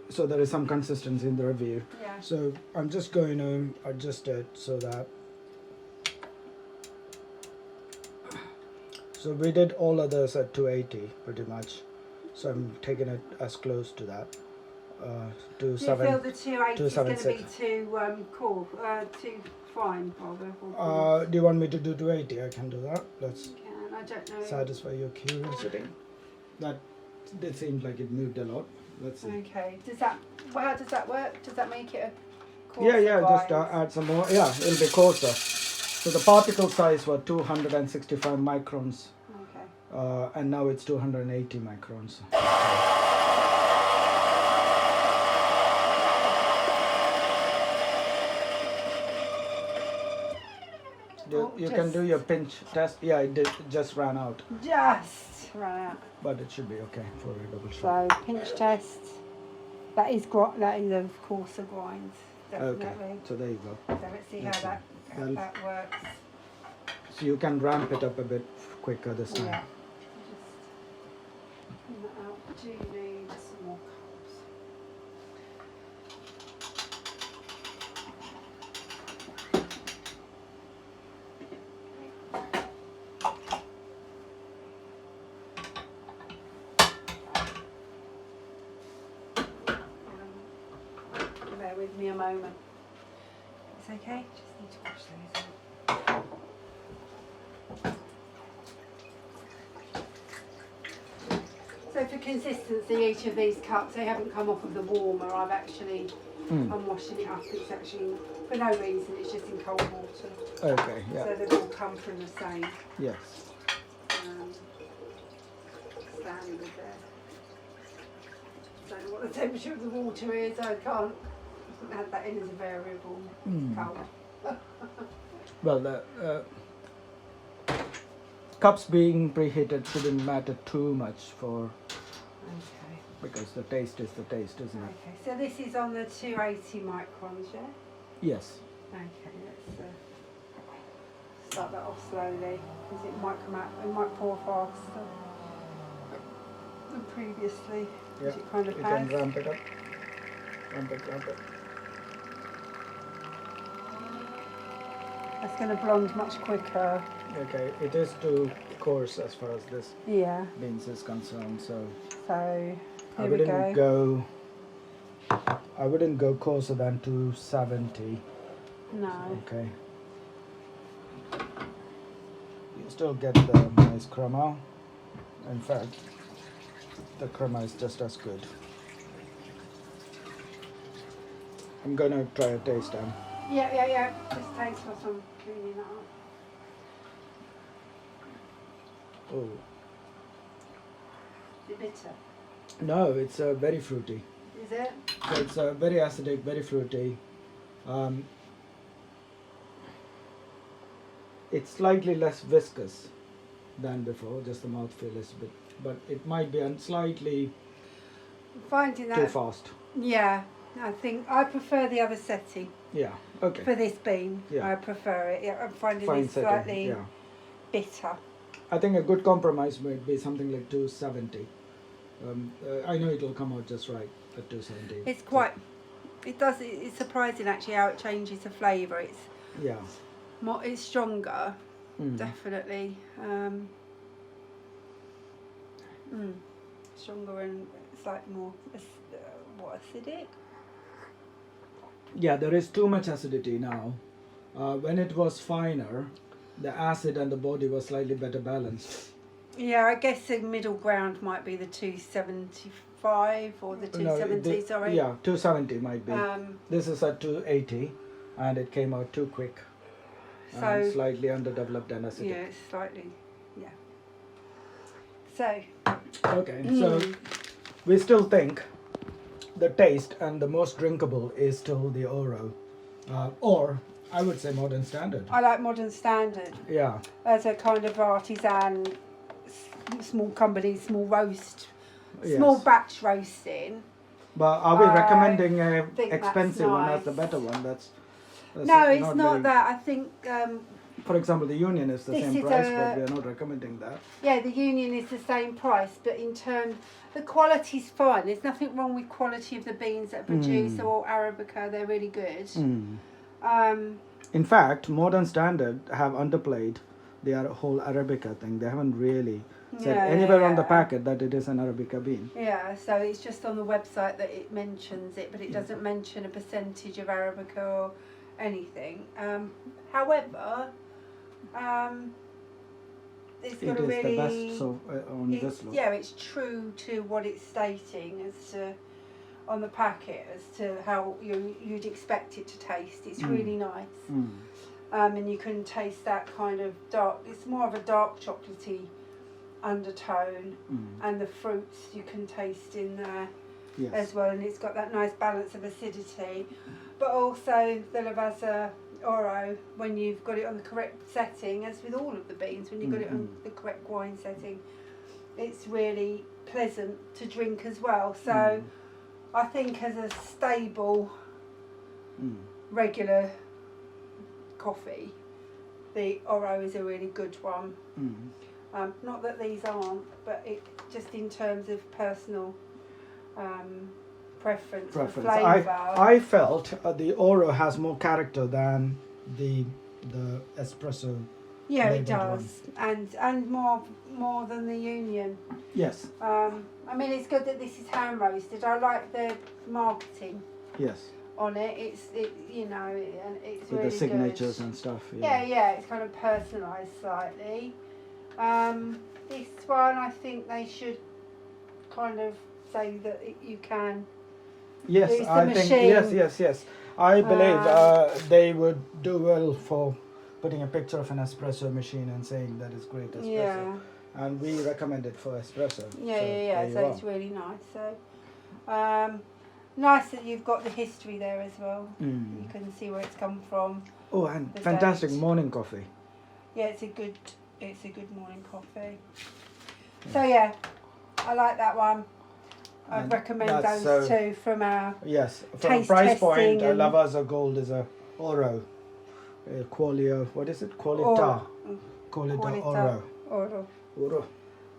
so there is some consistency in the review.
Yeah.
So I'm just going to adjust it so that. So we did all others at 280 pretty much. So I'm taking it as close to that.
Do you feel the 280 is going to be too cool, too fine, rather?
Do you want me to do 280? I can do that. Let's
I don't know.
satisfy your curiosity. That it seems like it moved a lot. Let's see.
Okay. How does that work? Does that make it a coarser
Yeah. Just
grind?
add some more. Yeah, it'll be coarser. So the particle size were 265 microns,
Okay.
and now it's 280 microns. You can do your pinch test. Yeah, it just ran out,
Just ran out.
but it should be okay for a double shot.
So pinch test. That is of coarser grinds. Definitely.
Okay, so there you go.
So let's see how
That'll-
that works.
So you can ramp it up a bit quicker this time.
Yeah. Just clean that out. Do need some more cups. Bear with me a moment. It's okay. Just need to wash these out. So for consistency, each of these cups, they haven't come off of the warmer. I've actually, I'm washing it up. It's actually, for no reason, it's just in cold water.
Okay, yeah.
So they've all come from the same
Yes.
standard there. Don't know what the temperature of the water is. I can't add that in as a variable. Cold.
Well, the cups being preheated shouldn't matter too much for,
Okay.
because the taste is the taste, isn't it?
Okay. So this is on the 280 microns, yeah?
Yes.
Okay. Let's start that off slowly because it might come out. It might pour faster than previously.
Yeah.
Which it kind of
You
has.
can ramp it up. Ramp it.
That's going to blonde much quicker.
Okay, it is too coarse as far as this
Yeah.
beans is concerned, so
So
I
here we
wouldn't
go.
I wouldn't go coarser than 270.
No.
Okay. You still get the nice crema. In fact, the crema is just as good. I'm gonna try a taste now.
Yeah. Just taste what I'm cleaning up.
Oh.
Is it bitter?
No, it's very fruity.
Is it?
So it's very acidic, very fruity. It's slightly less viscous than before, just the mouthfeel is a bit, but it might be slightly
I'm finding that.
too fast.
Yeah. I think I prefer the other setting
Yeah, okay.
for this bean.
Yeah.
I prefer it. Yeah, I'm finding
Fine
this
setting,
slightly
yeah.
bitter.
I think a good compromise might be something like 270. I know it'll come out just right at 270.
It's quite. It does. It's surprising actually how it changes the flavour. It's
Yeah.
more. It's stronger.
Mm.
Definitely. Stronger and slightly more. Acidic?
Yeah, there is too much acidity now. When it was finer, the acid and the body was slightly better balanced.
Yeah, I guess the middle ground might be the 275 or the 270. Sorry.
Yeah, 270 might be.
Um,
This is at 280, and it came out too quick.
So-
And slightly underdeveloped and acidic.
yeah, it's slightly. Yeah. So.
Okay, so we still think the taste and the most drinkable is still the Oro, or I would say Modern Standard.
I like Modern Standard
Yeah,
as a kind of artisan, small company, small roast,
yes.
small batch roasting.
But are we
I
recommending a
think that's
expensive one as the
nice.
better one? That's
No, it's not
very-
that. I think,
For example, the Union is the
This
same
is
price,
a-
but we are not recommending that.
yeah, the Union is the same price, but in turn, the quality's fine. There's nothing wrong with quality of the beans that are produced or Arabica. They're really good.
In fact, Modern Standard have underplayed their whole Arabica thing. They haven't really said
Yeah,
anywhere on the
yeah.
packet that it is an Arabica bean.
Yeah, so it's just on the website that it mentions it, but it doesn't mention a percentage of Arabica or anything. However, it's
It
got
is
a really.
the best so on
it's,
this look.
yeah, it's true to what it's stating as to on the packet as to how you'd expect it to taste. It's really nice. And you can taste that kind of dark. It's more of a dark chocolatey undertone, and the fruits you can taste in there
Yes.
as well. And it's got that nice balance of acidity, but also the Lavazza Oro, when you've got it on the correct setting, as with all of the beans, when you've got it on the correct wine setting, it's really pleasant to drink as well. So I think as a stable, regular coffee, the Oro is a really good one. Not that these aren't, but it just in terms of personal preference. Flavour.
I felt the Oro has more character than the espresso.
Yeah, it
labelled
does, and more than the Union.
Yes.
I mean, it's good that this is hand roasted. I like the marketing.
Yes.
on it. It's you know, and it's
With
really
the signatures
good.
and stuff.
Yeah, it's kind of personalised slightly. This one, I think they should kind of say that you can.
Yes,
Use the
I think
machine.
yes. I believe they would do well for putting a picture of an espresso machine and saying that is great espresso.
Yeah.
And we recommend it for espresso.
Yeah.
So
So it's really nice. So, nice that you've got the history there as well. You can see where it's come from.
Oh, and
the
fantastic
date.
morning coffee.
Yeah, it's a good morning coffee. So yeah, I like that one. I'd
And
recommend
that's,
those two from our
Yes, from
taste
price point,
testing and-
Lavazza Gold is a Oro. Qualia, what is it? Qualita. Qualita Oro. Oro.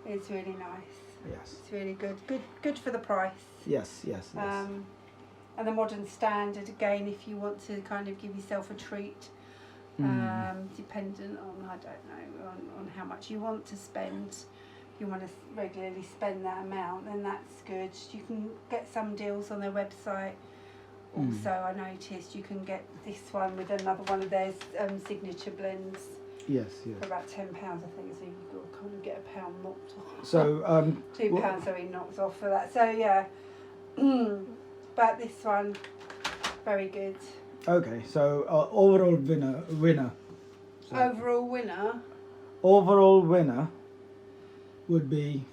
It's really nice.
Yes.
It's really good. Good for the price.
Yes.
And the modern standard again, if you want to kind of give yourself a treat, dependent on on how much you want to spend. If you want to regularly spend that amount, then that's good. You can get some deals on their website. Also, I noticed you can get this one with another one of their signature blends
Yes.
for about £10, I think. So you can kind of get £1 knocked off.
So,
£2 knocked off for that. So yeah, but this one, very good.
okay. So overall winner. So
Overall winner,
overall winner would be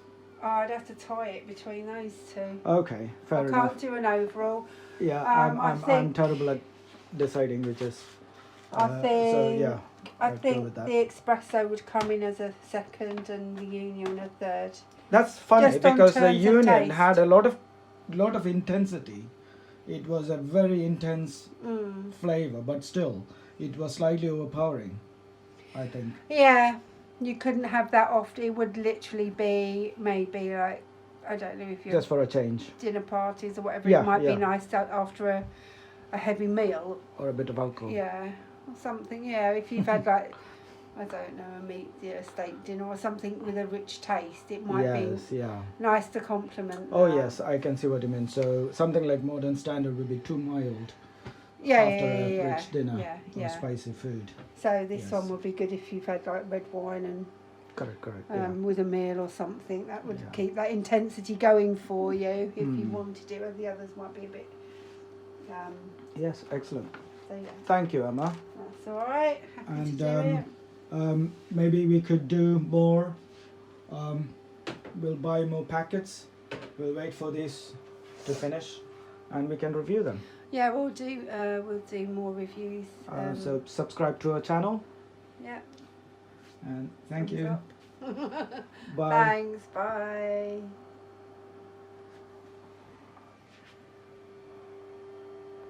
I'd have to tie it between those two.
okay. Fair
I
enough.
can't do an overall.
Yeah,
I
I'm
think-
terrible at deciding which is.
I
So
think
yeah,
I
I'd go
think
with that.
the espresso would come in as a second and the union a third.
That's funny
Just on
because the
terms of
union
taste.
had a lot of intensity. It was a very intense flavor, but still, it was slightly overpowering, I think.
Yeah, you couldn't have that often. It would literally be maybe like, I don't know if you're
Just for a change,
dinner parties or whatever.
Yeah,
It might
yeah.
be nice after a heavy meal.
or a bit of alcohol.
Yeah, or something. Yeah, if you've had like, I don't know, a steak dinner or something with a rich taste, it might
Yes,
be
yeah.
nice to complement.
Oh
that.
yes, I can see what you mean. So something like modern standard would be too mild
Yeah,
after
yeah,
a
yeah,
rich dinner
yeah,
or
yeah.
spicy food.
So this
Yes.
one would be good if you've had like red wine and
Correct. Yeah.
with a meal or something. That would
Yeah.
keep that intensity going for you if you
Mm.
wanted it. Where the others might be a bit.
Yes, excellent.
So yeah,
Thank you, Emma.
that's all right. Happy to
And
do it.
maybe we could do more. We'll buy more packets. We'll wait for these to finish, and we can review them.
Yeah, we'll do more reviews.
So subscribe to our channel,
yeah.
and thank
thumbs
you.
up.
Bye.
Thanks. Bye.